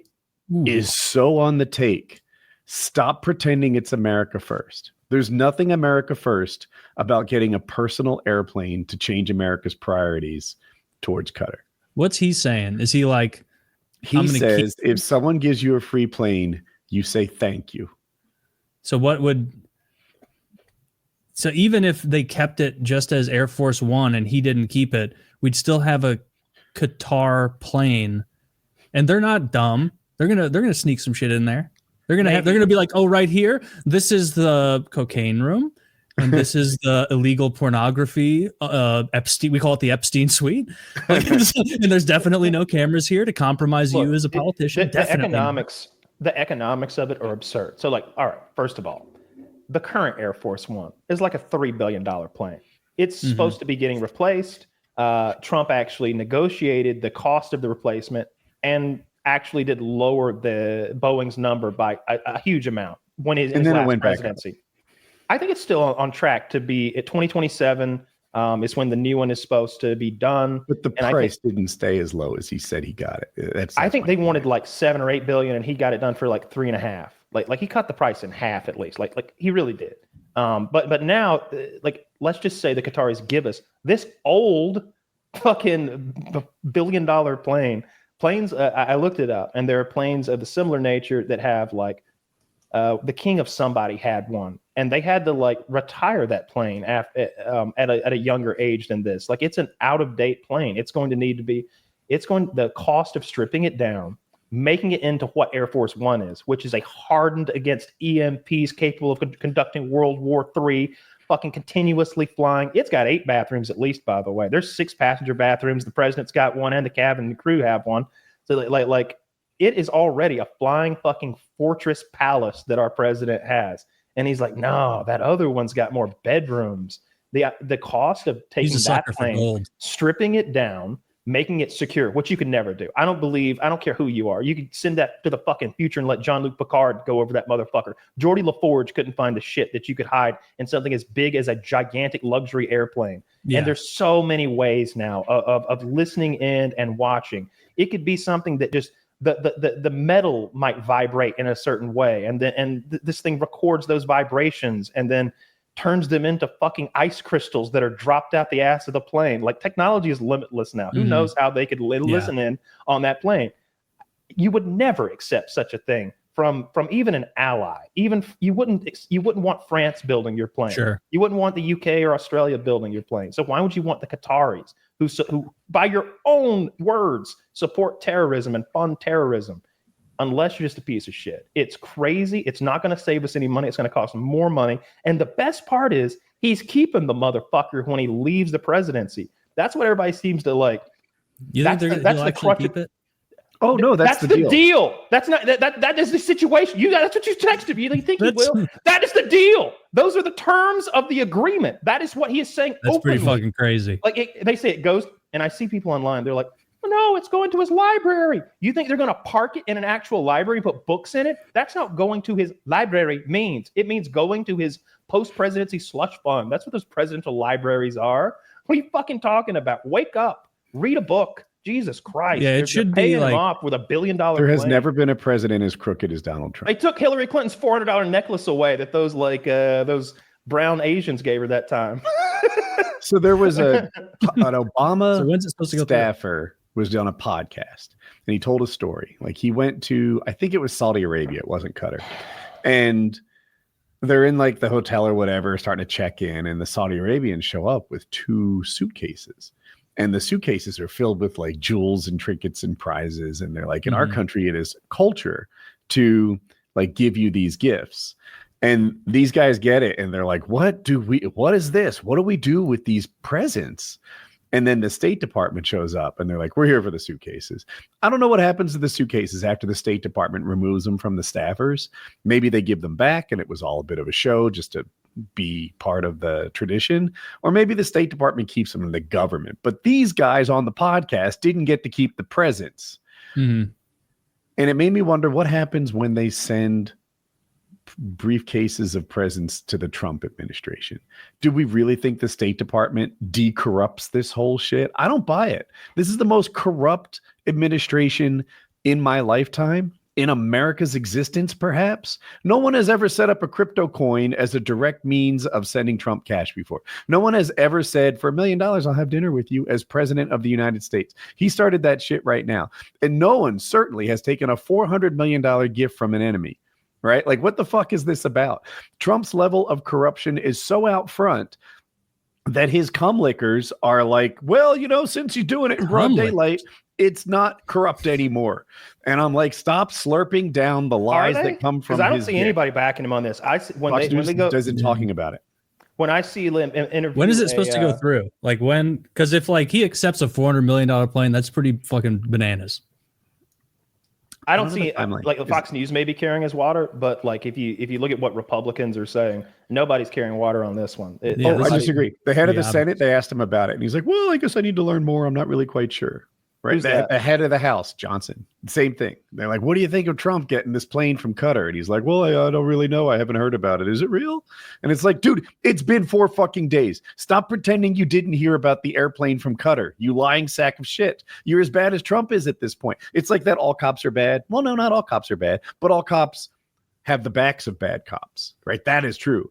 is so on the take. Stop pretending it's America first. There's nothing America first about getting a personal airplane to change America's priorities towards Qatar. What's he saying? Is he like, he says, if someone gives you a free plane, you say thank you. So even if they kept it just as Air Force One and he didn't keep it, we'd still have a Qatar plane. And they're not dumb. They're gonna sneak some shit in there. They're gonna be like, oh, right here, this is the cocaine room, and this is the illegal pornography. Epstein, we call it the Epstein suite. And there's definitely no cameras here to compromise you as a politician. The economics of it are absurd. So, like, all right, first of all, the current Air Force One is like a $3 billion plane. It's supposed to be getting replaced. Trump actually negotiated the cost of the replacement and actually did lower the Boeing's number by a huge amount when in his last presidency. I think it's still on track to be at 2027 is when the new one is supposed to be done. But the price didn't stay as low as he said he got it. I think they wanted like 7 or 8 billion, and he got it done for like 3.5. Like he cut the price in half at least. Like he really did. But now, like, let's just say the Qataris give us this old fucking $1 billion plane. Planes, I looked it up, and there are planes of the similar nature that have like the king of somebody had one, and they had to like retire that plane at a younger age than this. Like, it's an out of date plane. It's going to need to be. The cost of stripping it down, making it into what Air Force One is, which is a hardened against EMPs, capable of conducting World War III, fucking continuously flying. It's got 8 bathrooms at least, by the way. There's 6 passenger bathrooms. The president's got one, and the cabin and the crew have one. So like it is already a flying fucking fortress palace that our president has. And he's like, no, that other one's got more bedrooms. The cost of taking that plane, stripping it down, making it secure, which you could never do. I don't care who you are. You could send that to the fucking future and let Jean-Luc Picard go over that motherfucker. Geordie LaForge couldn't find the shit that you could hide in something as big as a gigantic luxury airplane. Yeah. And there's so many ways now of listening in and watching. It could be something that just the metal might vibrate in a certain way, and this thing records those vibrations and then turns them into fucking ice crystals that are dropped out the ass of the plane. Like, technology is limitless now. Who knows how they could listen in on that plane? You would never accept such a thing from even an ally. Even you wouldn't want France building your plane. Sure. You wouldn't want the UK or Australia building your plane. So why would you want the Qataris, who by your own words support terrorism and fund terrorism? Unless you're just a piece of shit. It's crazy. It's not going to save us any money. It's going to cost more money. And the best part is he's keeping the motherfucker when he leaves the presidency. That's what everybody seems to like. You think that's the crutch. Keep it? Oh no, that's the deal. That's not that is the situation. That's what you texted me. You think he will? That is the deal. Those are the terms of the agreement. That is what he is saying. That's openly. pretty fucking crazy. Like they say it goes, and I see people online. They're like, no, it's going to his library. You think they're going to park it in an actual library, put books in it? That's not going to his library means. It means going to his post-presidency slush fund. That's what those presidential libraries are. What are you fucking talking about? Wake up. Read a book. Jesus Christ. Yeah, it should be like, him off with $1 billion. There has never been a president as crooked as Donald Trump. They took Hillary Clinton's $400 necklace away that those brown Asians gave her that time. So there was an Obama so when's it supposed to go staffer was on a podcast, and he told a story. Like, he went to, I think it was Saudi Arabia, it wasn't Qatar, and they're in like the hotel or whatever, starting to check in, and the Saudi Arabians show up with 2 suitcases, and the suitcases are filled with like jewels and trinkets and prizes, and they're like, in our country it is culture to like give you these gifts. And these guys get it, and they're like, what is this? What do we do with these presents? And then the State Department shows up, and they're like, we're here for the suitcases. I don't know what happens to the suitcases after the State Department removes them from the staffers. Maybe they give them back, and it was all a bit of a show just to be part of the tradition, or maybe the State Department keeps them in the government. But these guys on the podcast didn't get to keep the presents. Mm-hmm. And it made me wonder what happens when they send briefcases of presents to the Trump administration. Do we really think the State Department decorrupts this whole shit? I don't buy it. This is the most corrupt administration in my lifetime, in America's existence, perhaps. No one has ever set up a crypto coin as a direct means of sending Trump cash before. No one has ever said, for $1 million, I'll have dinner with you as president of the United States. He started that shit right now. And no one certainly has taken a $400 million gift from an enemy, right? Like, what the fuck is this about? Trump's level of corruption is so out front that his cum lickers are like, well, you know, since you're doing it in broad daylight, it's not corrupt anymore. And I'm like, stop slurping down the lies that come from. Because I don't see anybody backing him on this. When they go doesn't talking about it. When I see him interview, when is it supposed to go through? Like when? Because if like he accepts a $400 million plane, that's pretty fucking bananas. I don't see like the Fox News may be carrying his water, but like if you look at what Republicans are saying, nobody's carrying water on this one. I disagree. The head of the Senate, they asked him about it, and he's like, "Well, I guess I need to learn more. I'm not really quite sure." Right, the head of the House, Johnson, same thing. They're like, "What do you think of Trump getting this plane from Qatar?" And he's like, "Well, I don't really know. I haven't heard about it. Is it real?" And it's like, dude, it's been 4 fucking days. Stop pretending you didn't hear about the airplane from Qatar. You lying sack of shit. You're as bad as Trump is at this point. It's like that all cops are bad. Well, no, not all cops are bad, but all cops have the backs of bad cops, right? That is true.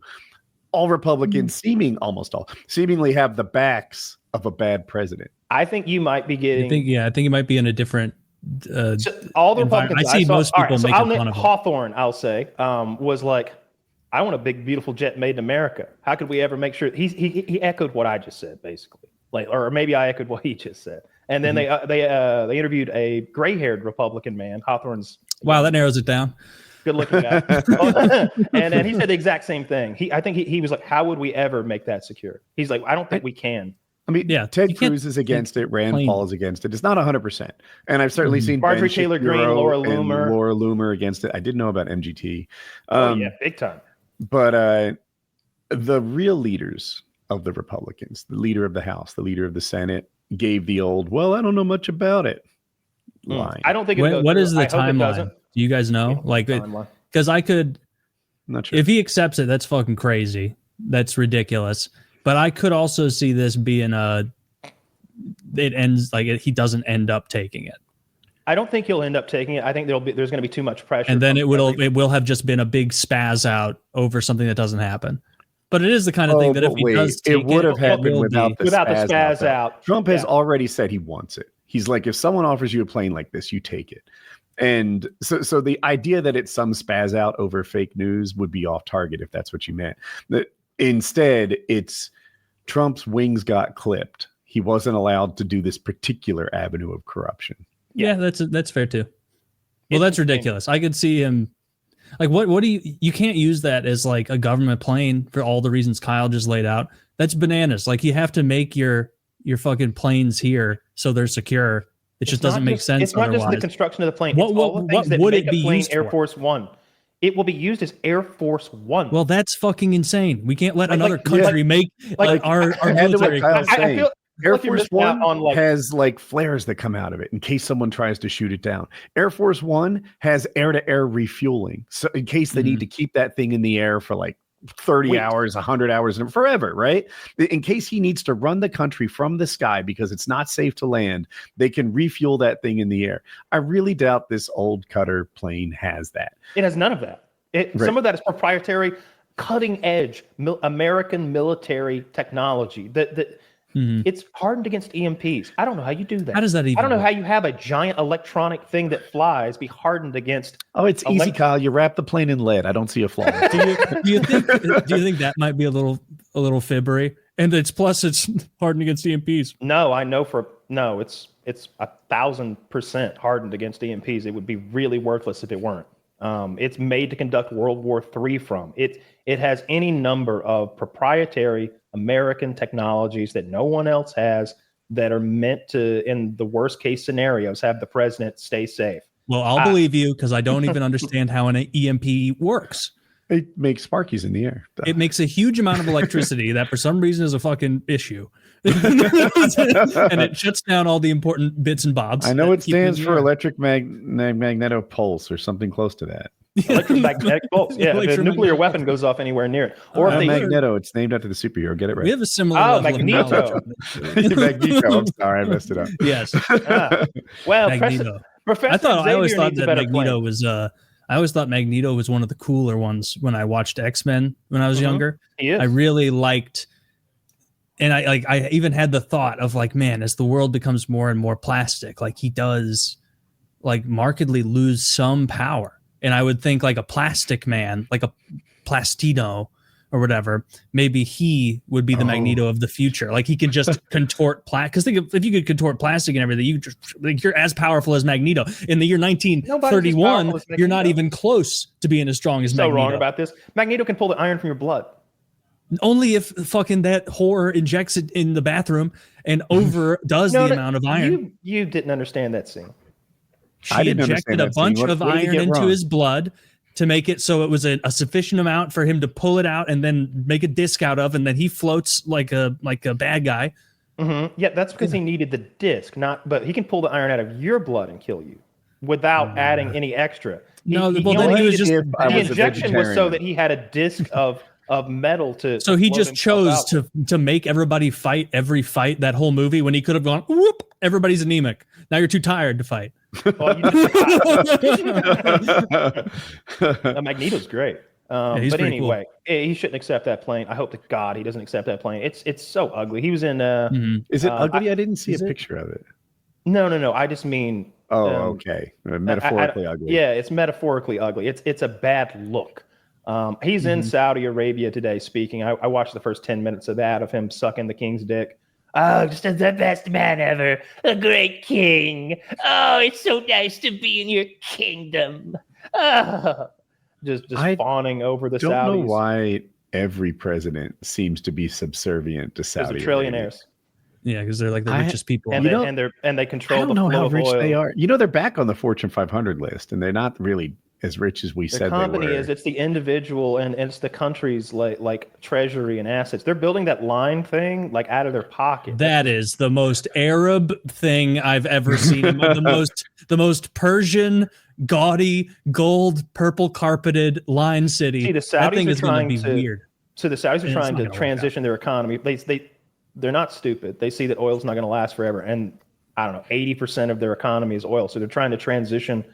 All Republicans, seemingly have the backs of a bad president. I think you might be getting. I think you might be in a different. So all the Republicans I see most people making fun of Hawthorne. I'll say was like, I want a big beautiful jet made in America. How could we ever make sure? He echoed what I just said basically, like, or maybe I echoed what he just said. And then they interviewed a gray-haired Republican man. Hawthorne's wow, that narrows it down. Good-looking guy, and he said the exact same thing. I think he was like, how would we ever make that secure? He's like, I don't think we can. I mean, yeah, Ted Cruz is against it. Rand Paul is against it. It's not 100%. And I've certainly seen Marjorie Taylor Greene, Laura Loomer against it. I didn't know about MGT. Big time. But the real leaders of the Republicans, the leader of the House, the leader of the Senate, gave the old, well, I don't know much about it line. I don't think what is the timeline? Do you guys know? Like, because I could, I'm not sure. If he accepts it, that's fucking crazy. That's ridiculous. But I could also see this being it ends like he doesn't end up taking it. I don't think he'll end up taking it. I think there's going to be too much pressure. And then it will have just been a big spaz out over something that doesn't happen. But it is the kind of thing that if he does take it would have happened without the spaz out. Trump has already said he wants it. He's like, if someone offers you a plane like this, you take it. And so the idea that it's some spaz out over fake news would be off target if that's what you meant. Instead, it's Trump's wings got clipped. He wasn't allowed to do this particular avenue of corruption. Yeah, that's fair too. Well, that's ridiculous. I could see him like what do you can't use that as like a government plane for all the reasons Kyle just laid out. That's bananas. Like you have to make your fucking planes here so they're secure. It just doesn't make sense. It's not just the construction of the plane. What would it be used Air Force One? It will be used as Air Force One. Well, that's fucking insane. We can't let another country make our military. I feel Air Force One has like flares that come out of it in case someone tries to shoot it down. Air Force One has air-to-air refueling, so in case they need to keep that thing in the air for like 30 hours, 100 hours, and forever, right? In case he needs to run the country from the sky because it's not safe to land, they can refuel that thing in the air. I really doubt this old Qatar plane has that. It has none of that. Some of that is proprietary, cutting-edge American military technology. It's hardened against EMPs. I don't know how you do that. How does that even I don't know how you have a giant electronic thing that flies be hardened agast. Oh, it's easy, Kyle. You wrap the plane in lead. I don't see a flaw. do you think that might be a little fibbery? And it's hardened against EMPs. No, I know it's 1,000% hardened against EMPs. It would be really worthless if it weren't. It's made to conduct World War III from. It has any number of proprietary American technologies that no one else has that are meant to, in the worst case scenarios, have the president stay safe. Well, I'll believe you because I don't even understand how an EMP works. They make sparkies in the air. It makes a huge amount of electricity that for some reason is a fucking issue. And it shuts down all the important bits and bobs. I know it keep it in stands the for air. electric magnetopulse or something close to that. Electromagnetic pulse. Yeah, if a nuclear weapon goes off anywhere near it. Or if they Magneto, it's named after the superhero. Get it right. We have a similar Oh, level Magneto. of knowledge. Magneto. I'm sorry, I messed it up. Yes. Well, Magneto. Professor I always Xavier thought needs a that better Magneto plan. was I always thought Magneto was one of the cooler ones when I watched X-Men when I was younger. He is. I really liked, and I even had the thought of like, man, as the world becomes more and more plastic, like he does like markedly lose some power. And I would think like a plastic man, like a Plastino or whatever, maybe he would be the Magneto of the future. Like he can just contort plastic. Because think if you could contort plastic and everything, you just like you're as powerful as Magneto. In the year 1931, you're not even close to being as strong as Magneto. So wrong about this. Magneto can pull the iron from your blood. Only if fucking that whore injects it in the bathroom and overdoes the amount of iron. You didn't understand that scene. She injected a bunch of iron into his blood to make it so it was a sufficient amount for him to pull it out and then make a disc out of, and then he floats like a bad guy. Mm-hmm. Yeah, that's because he needed the disc, but he can pull the iron out of your blood and kill you without adding any extra. He was just the injection was so that he had a disc of metal to. So he just chose to make everybody fight every fight that whole movie when he could have gone, whoop, everybody's anemic. Now you're too tired to fight. Well, Magneto's great. But anyway, he shouldn't accept that plane. I hope to God he doesn't accept that plane. It's so ugly. He was in. Is it ugly? I didn't see a picture of it. No. I just mean. Okay. Metaphorically ugly. Yeah, it's metaphorically ugly. It's a bad look. He's in Saudi Arabia today speaking. I watched the first 10 minutes of that of him sucking the king's dick. Oh, just the best man ever. A great king. Oh, it's so nice to be in your kingdom. Oh. Just fawning over the Saudis. I don't know why every president seems to be subservient to Saudi Arabia. Trillionaires. Yeah, because they're like the richest people. And they control the flow of oil. I don't know how rich they are. They're back on the Fortune 500 list, and they're not really as rich as we said they were. The company it's the individual and it's the country's like treasury and assets. They're building that line thing like out of their pocket. That is the most Arab thing I've ever seen. the most Persian, gaudy, gold, purple carpeted line city. See, the Saudis that thing are is going trying to be weird. So the Saudis are trying to transition their economy. They're not stupid. They see that oil's not going to last forever, and I don't know, 80% of their economy is oil. So they're trying to transition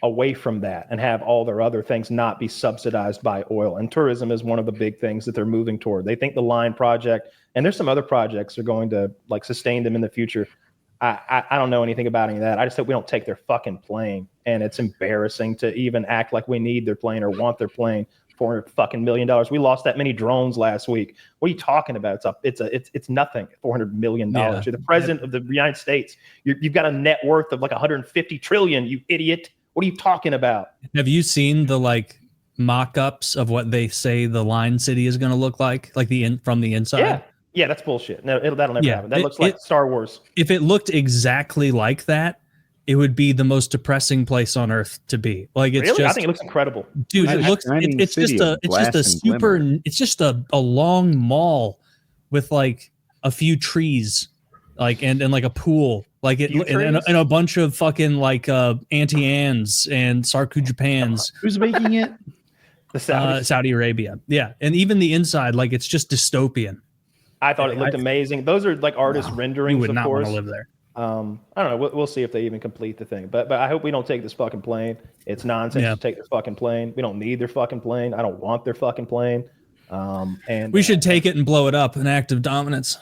away from that and have all their other things not be subsidized by oil. And tourism is one of the big things that they're moving toward. They think the line project, and there's some other projects that are going to like sustain them in the future. I don't know anything about any of that. I just hope we don't take their fucking plane. And it's embarrassing to even act like we need their plane or want their plane. $400 million. We lost that many drones last week. What are you talking about? It's nothing. $400 million. Yeah. You're the president of the United States. You've got a net worth of like 150 trillion. You idiot. What are you talking about? Have you seen the like mock-ups of what they say the line city is going to look like from the inside? Yeah, that's bullshit. No, that'll never happen. That looks like Star Wars. If it looked exactly like that, it would be the most depressing place on earth to be. Like it's really? just, I think it looks incredible. Dude, it's just a long mall with like a few trees, like and like a pool, like it and a bunch of fucking like Auntie Anne's and Sarku Japans. Who's making it? The Saudi Arabia. Yeah, and even the inside, like it's just dystopian. I thought it looked amazing. Those are like artist renderings. You would not want to live there. I don't know. We'll see if they even complete the thing. But I hope we don't take this fucking plane. It's nonsense to take their fucking plane. We don't need their fucking plane. I don't want their fucking plane. And we should take it and blow it up, an act of dominance.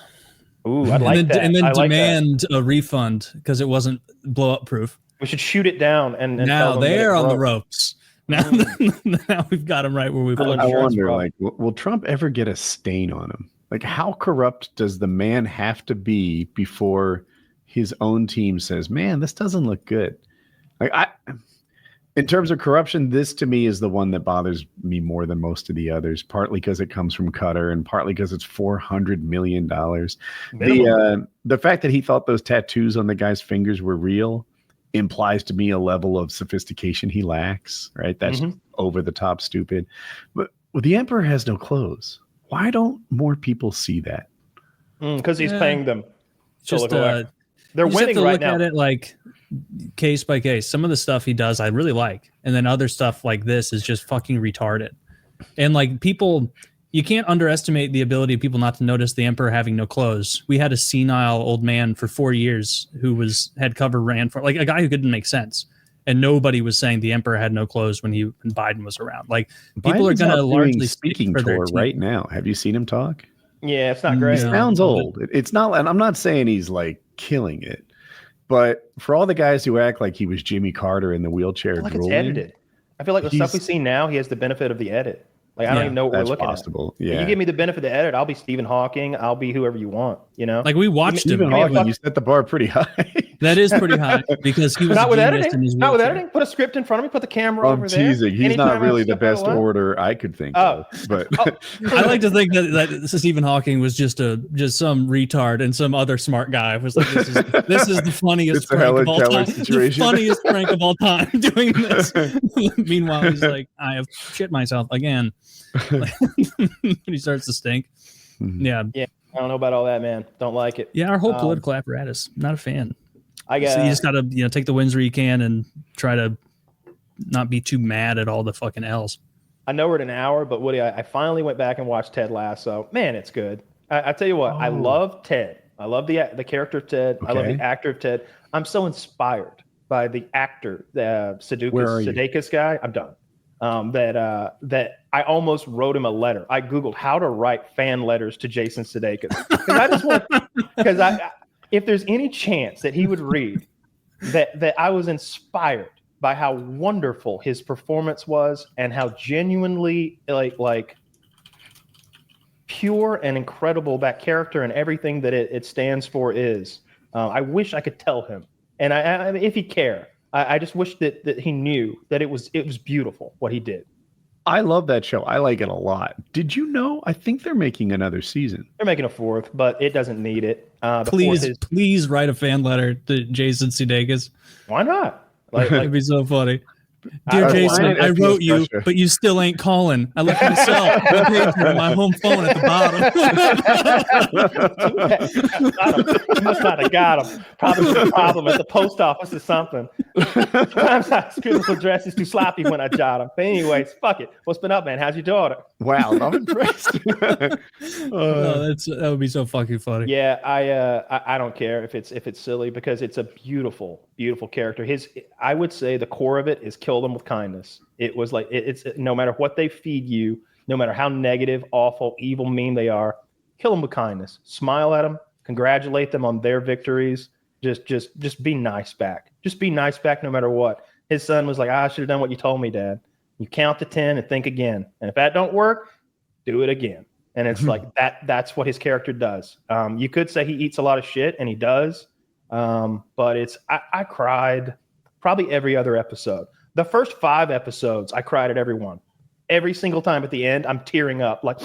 Ooh, I'd like that. And then demand a refund because it wasn't blow up proof. We should shoot it down and now they're on the ropes. Now we've got them right where we put them. I wonder, like, will Trump ever get a stain on him? Like, how corrupt does the man have to be before his own team says, man, this doesn't look good? Like, in terms of corruption, this to me is the one that bothers me more than most of the others, partly because it comes from Qatar and partly because it's $400 million. The fact that he thought those tattoos on the guy's fingers were real implies to me a level of sophistication he lacks, right? That's over the top stupid. But the emperor has no clothes. Why don't more people see that? Because he's paying them. Just they're you just winning have to right look now. at it like case by case. Some of the stuff he does I really like, and then other stuff like this is just fucking retarded. And like people, you can't underestimate the ability of people not to notice the emperor having no clothes. We had a senile old man for 4 years who had cover ran for like a guy who couldn't make sense, and nobody was saying the emperor had no clothes when Biden was around. Like people Biden's are going to out largely doing speak speaking for their tour team. right now. Have you seen him talk? Yeah, it's not great. He No. sounds old. It's not, and I'm not saying he's like killing it, but for all the guys who act like he was Jimmy Carter in the wheelchair, I feel like it's drooling, edited. I feel like the stuff we see now, he has the benefit of the edit. Like I don't Yeah, even know what we're that's looking possible. at. Yeah, You give me the benefit of the edit, I'll be Stephen Hawking. I'll be whoever you want. You know, Like we watched him. Stephen Hawking, you set the bar pretty high. That is pretty high because he was not a with genius editing. in his Not with wheelchair. editing. Put a script in front of me. Put the camera I'm over there. teasing. He's Anytime not I really the step out of best the way. orator I could think Oh. of, but I like to think that Stephen Hawking was just some retard, and some other smart guy was like, "This is the funniest It's a prank of Helen all Keller time. situation." The funniest prank of all time doing this." Meanwhile, he's like, "I have shit myself again." When he starts to stink. Yeah, I don't know about all that, man. Don't like it. yeah. Our whole political apparatus, not a fan. I guess So you just gotta take the wins where you can and try to not be too mad at all the fucking L's. I know we're at an hour, but Woody, I finally went back and watched Ted Lasso. Man, it's good. I tell you what, I love Ted. I love the character of Ted. I love Okay. the actor of Ted. I'm so inspired by the actor, the Sudeikis guy. I'm done. That I almost wrote him a letter. I Googled how to write fan letters to Jason Sudeikis because if there's any chance that he would read that I was inspired by how wonderful his performance was and how genuinely like pure and incredible that character and everything that it stands for is. I wish I could tell him, and I if he cared. I just wish that he knew that it was beautiful what he did. I love that show. I like it a lot. Did you know? I think they're making another season. They're making a fourth, but it doesn't need it. Please write a fan letter to Jason Sudeikis. Why not? That'd be so funny. Dear I Jason, wanted I FPS wrote you, pressure. but you still ain't calling. I left myself the picture of my home phone at the bottom. You must not have got him. Probably a problem at the post office or something. Sometimes my scribble address is too sloppy when I jot them. But anyways, fuck it. What's been up, man? How's your daughter? Wow, I'm impressed. That would be so fucking funny. Yeah, I don't care if it's silly because it's a beautiful, beautiful character. I would say the core of it is kill them with kindness. It was like it's no matter what they feed you, no matter how negative, awful, evil, mean they are, kill them with kindness. Smile at them, congratulate them on their victories. Just be nice back. Just be nice back no matter what. His son was like, I should have done what you told me, Dad. You count to 10 and think again. And if that don't work, do it again. And it's like that's what his character does. You could say he eats a lot of shit, and he does. But I cried probably every other episode. The first 5 episodes, I cried at every one. Every single time at the end, I'm tearing up. Like,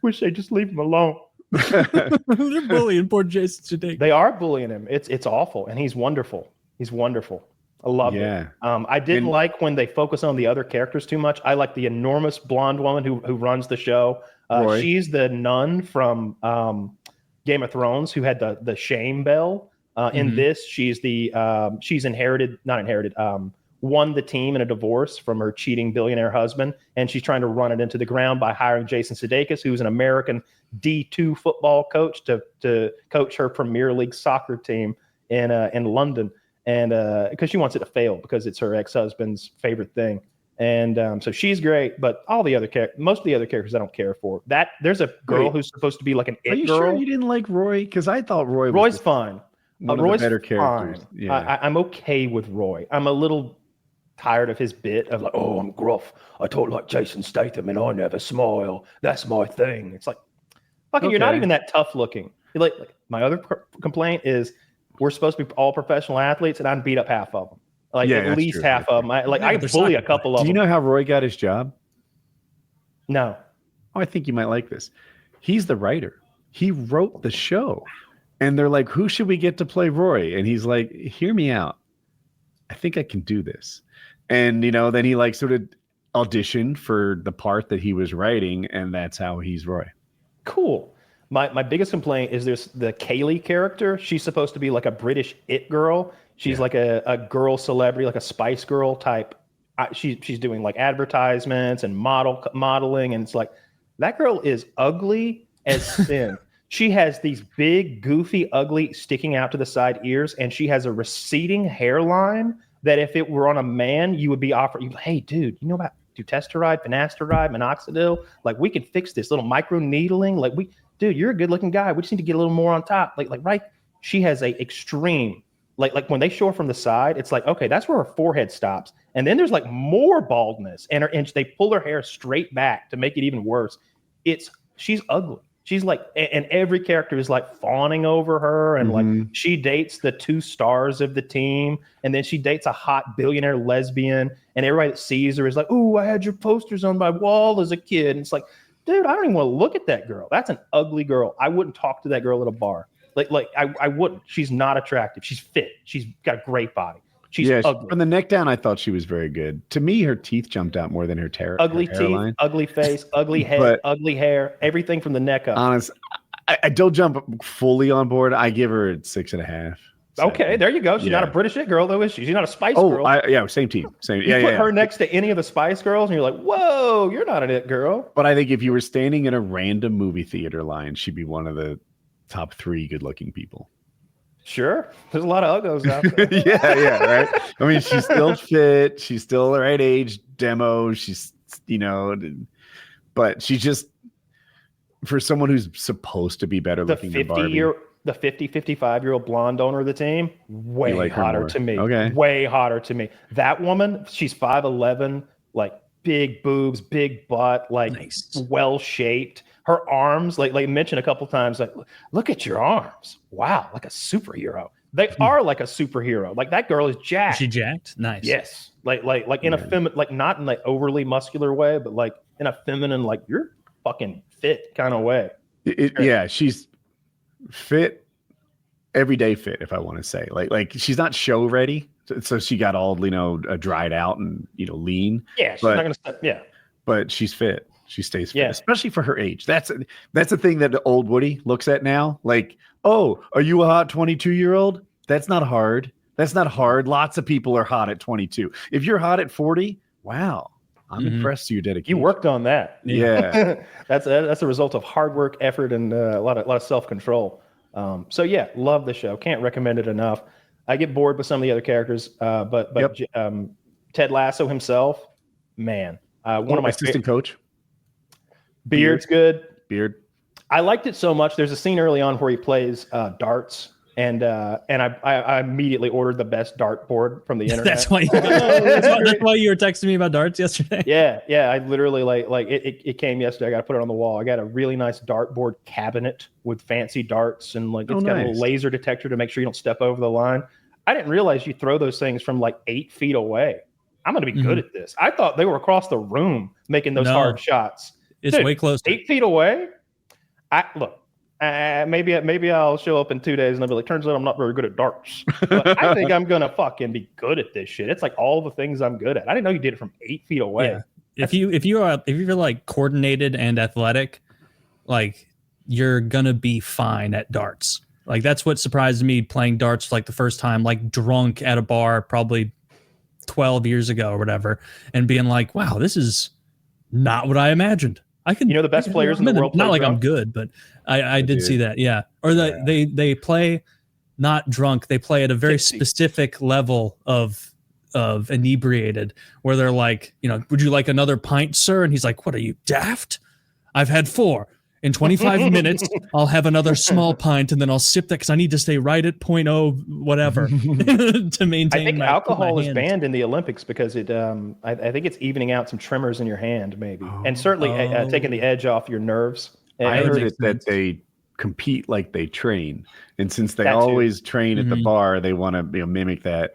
wish they'd just leave him alone. They're bullying poor Jason Sudeikis. They are bullying him. It's awful, and he's wonderful. He's wonderful. I love it. I didn't like when they focus on the other characters too much. I like the enormous blonde woman who runs the show. She's the nun from Game of Thrones who had the shame bell. In this, she's won the team in a divorce from her cheating billionaire husband, and she's trying to run it into the ground by hiring Jason Sudeikis, who's an American D2 football coach, to coach her Premier League soccer team in London. And because she wants it to fail because it's her ex-husband's favorite thing. And so she's great, but most of the other characters I don't care for. There's a girl who's supposed to be like an it girl. Are you sure you didn't like Roy? Because I thought Roy's fine. One Roy's of the better characters. Fine. Yeah. I'm okay with Roy. I'm a little tired of his bit of like, oh, I'm gruff. I talk like Jason Statham and I never smile. That's my thing. It's like, fucking, you're not even that tough looking. You're like my other complaint is we're supposed to be all professional athletes, and I beat up half of them. Like at least half of them. I bully a couple of them. Do you know how Roy got his job? No. Oh, I think you might like this. He's the writer. He wrote the show. And they're like, who should we get to play Roy? And he's like, hear me out. I think I can do this. And, then he like sort of auditioned for the part that he was writing, and that's how he's Roy. Cool. My biggest complaint is there's the Kaylee character. She's supposed to be like a British it girl. She's like a girl celebrity, like a Spice Girl type. She's doing like advertisements and modeling, and it's like that girl is ugly as sin. She has these big, goofy, ugly, sticking out to the side ears, and she has a receding hairline that if it were on a man, you would be offered, hey, dude, you know about dutasteride, finasteride, minoxidil? Like, we can fix this little micro needling. Like, dude, you're a good looking guy. We just need to get a little more on top. Like right. She has a extreme, like when they show her from the side, it's like, okay, that's where her forehead stops. And then there's like more baldness, and they pull her hair straight back to make it even worse. She's ugly. She's like, and every character is like fawning over her, and like she dates the 2 stars of the team, and then she dates a hot billionaire lesbian, and everybody that sees her is like, "Ooh, I had your posters on my wall as a kid." And it's like, dude, I don't even want to look at that girl. That's an ugly girl. I wouldn't talk to that girl at a bar. Like I wouldn't. She's not attractive. She's fit. She's got a great body. She's ugly. From the neck down, I thought she was very good. To me, her teeth jumped out more than her ugly her teeth, hairline. ugly face, ugly head, ugly hair, everything from the neck up. Honest, I don't jump fully on board. I give her a 6.5. Okay, there you go. She's not a British it girl, though, is she? She's not a Spice girl. Same team. Same. You put her next to any of the Spice Girls, and you're like, whoa, you're not an it girl. But I think if you were standing in a random movie theater line, she'd be one of the top 3 good-looking people. Sure. There's a lot of uggos out there. yeah, right. I mean, she's still fit. She's still the right age demo. She's, but she's just, for someone who's supposed to be better looking than Barbie. The 55-year-old blonde owner of the team, way hotter to me. Okay. Way hotter to me. That woman, she's 5'11", like big boobs, big butt, like well-shaped. Her arms, like mentioned a couple times, like, look at your arms. Wow, like a superhero. They are like a superhero. Like that girl is jacked. Is she jacked? Nice. Yes. Like in a feminine, like not in like overly muscular way, but like in a feminine, like you're fucking fit kind of way. She's fit, everyday fit, if I want to say. Like she's not show ready, so she got all dried out and lean. Yeah, she's not gonna step. Yeah, but she's fit. She stays fit, especially for her age. That's the thing that the old Woody looks at now. Like, oh, are you a hot 22-year-old? That's not hard. That's not hard. Lots of people are hot at 22. If you're hot at 40, wow, I'm impressed with your dedication. You worked on that. Yeah, that's a result of hard work, effort, and a lot of self-control. So yeah, love the show. Can't recommend it enough. I get bored with some of the other characters, but Ted Lasso himself, man, one of my assistant coach. Beard's good. Beard. I liked it so much. There's a scene early on where he plays darts, and I immediately ordered the best dart board from the internet. That's why you were texting me about darts yesterday. Yeah. I literally like it came yesterday. I got to put it on the wall. I got a really nice dartboard cabinet with fancy darts, and like it's got a little laser detector to make sure you don't step over the line. I didn't realize you throw those things from like 8 feet away. I'm going to be good at this. I thought they were across the room making those hard shots. It's way closer. 8 feet away. Maybe I'll show up in 2 days and I'll be like, turns out I'm not very good at darts. But I think I'm gonna fucking be good at this shit. It's like all the things I'm good at. I didn't know you did it from 8 feet away. Yeah. If you're like coordinated and athletic, like you're gonna be fine at darts. Like that's what surprised me playing darts like the first time, like drunk at a bar, probably 12 years ago or whatever, and being like, wow, this is not what I imagined. I can, the best players in the world. Not like drunk. I'm good, but I did see that. Yeah. Or they play not drunk. They play at a very specific level of inebriated, where they're like, would you like another pint, sir? And he's like, what are you, daft? I've had 4. In 25 minutes, I'll have another small pint, and then I'll sip that because I need to stay right at 0.0 whatever to maintain. I think alcohol is banned in the Olympics because it. I think it's evening out some tremors in your hand, maybe, and certainly taking the edge off your nerves. I heard that they compete like they train, and since they always train at the bar, they want to mimic that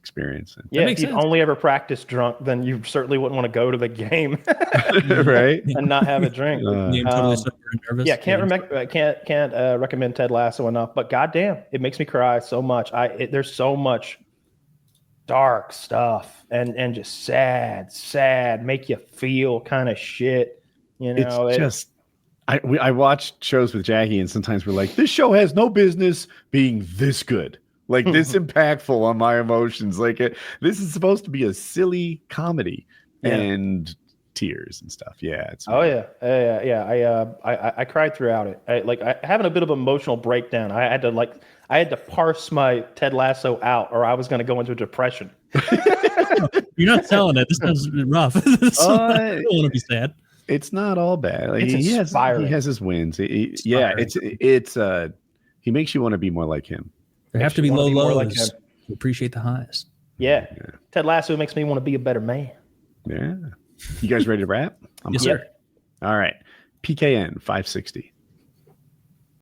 experience. Yeah, if you'd only ever practiced drunk, then you certainly wouldn't want to go to the game, right? And not have a drink. Nervous. Yeah, can't recommend Ted Lasso enough. But goddamn, it makes me cry so much. There's so much dark stuff and just sad, make you feel kind of shit. You know, It's just I watch shows with Jackie, and sometimes we're like, this show has no business being this good, like this impactful on my emotions. Like this is supposed to be a silly comedy and tears and stuff. Yeah, it's I cried throughout it. I having a bit of emotional breakdown. I had to parse my Ted Lasso out, or I was going to go into a depression. You're not selling it. This sounds rough. I don't want to be sad. It's not all bad. Like, It's inspiring. He has his wins. It's he makes you want to be more like him. There have to be low lows to appreciate the highs. Yeah. Ted Lasso makes me want to be a better man. Yeah. You guys ready to wrap? Yes, sir. All right. PKN 560.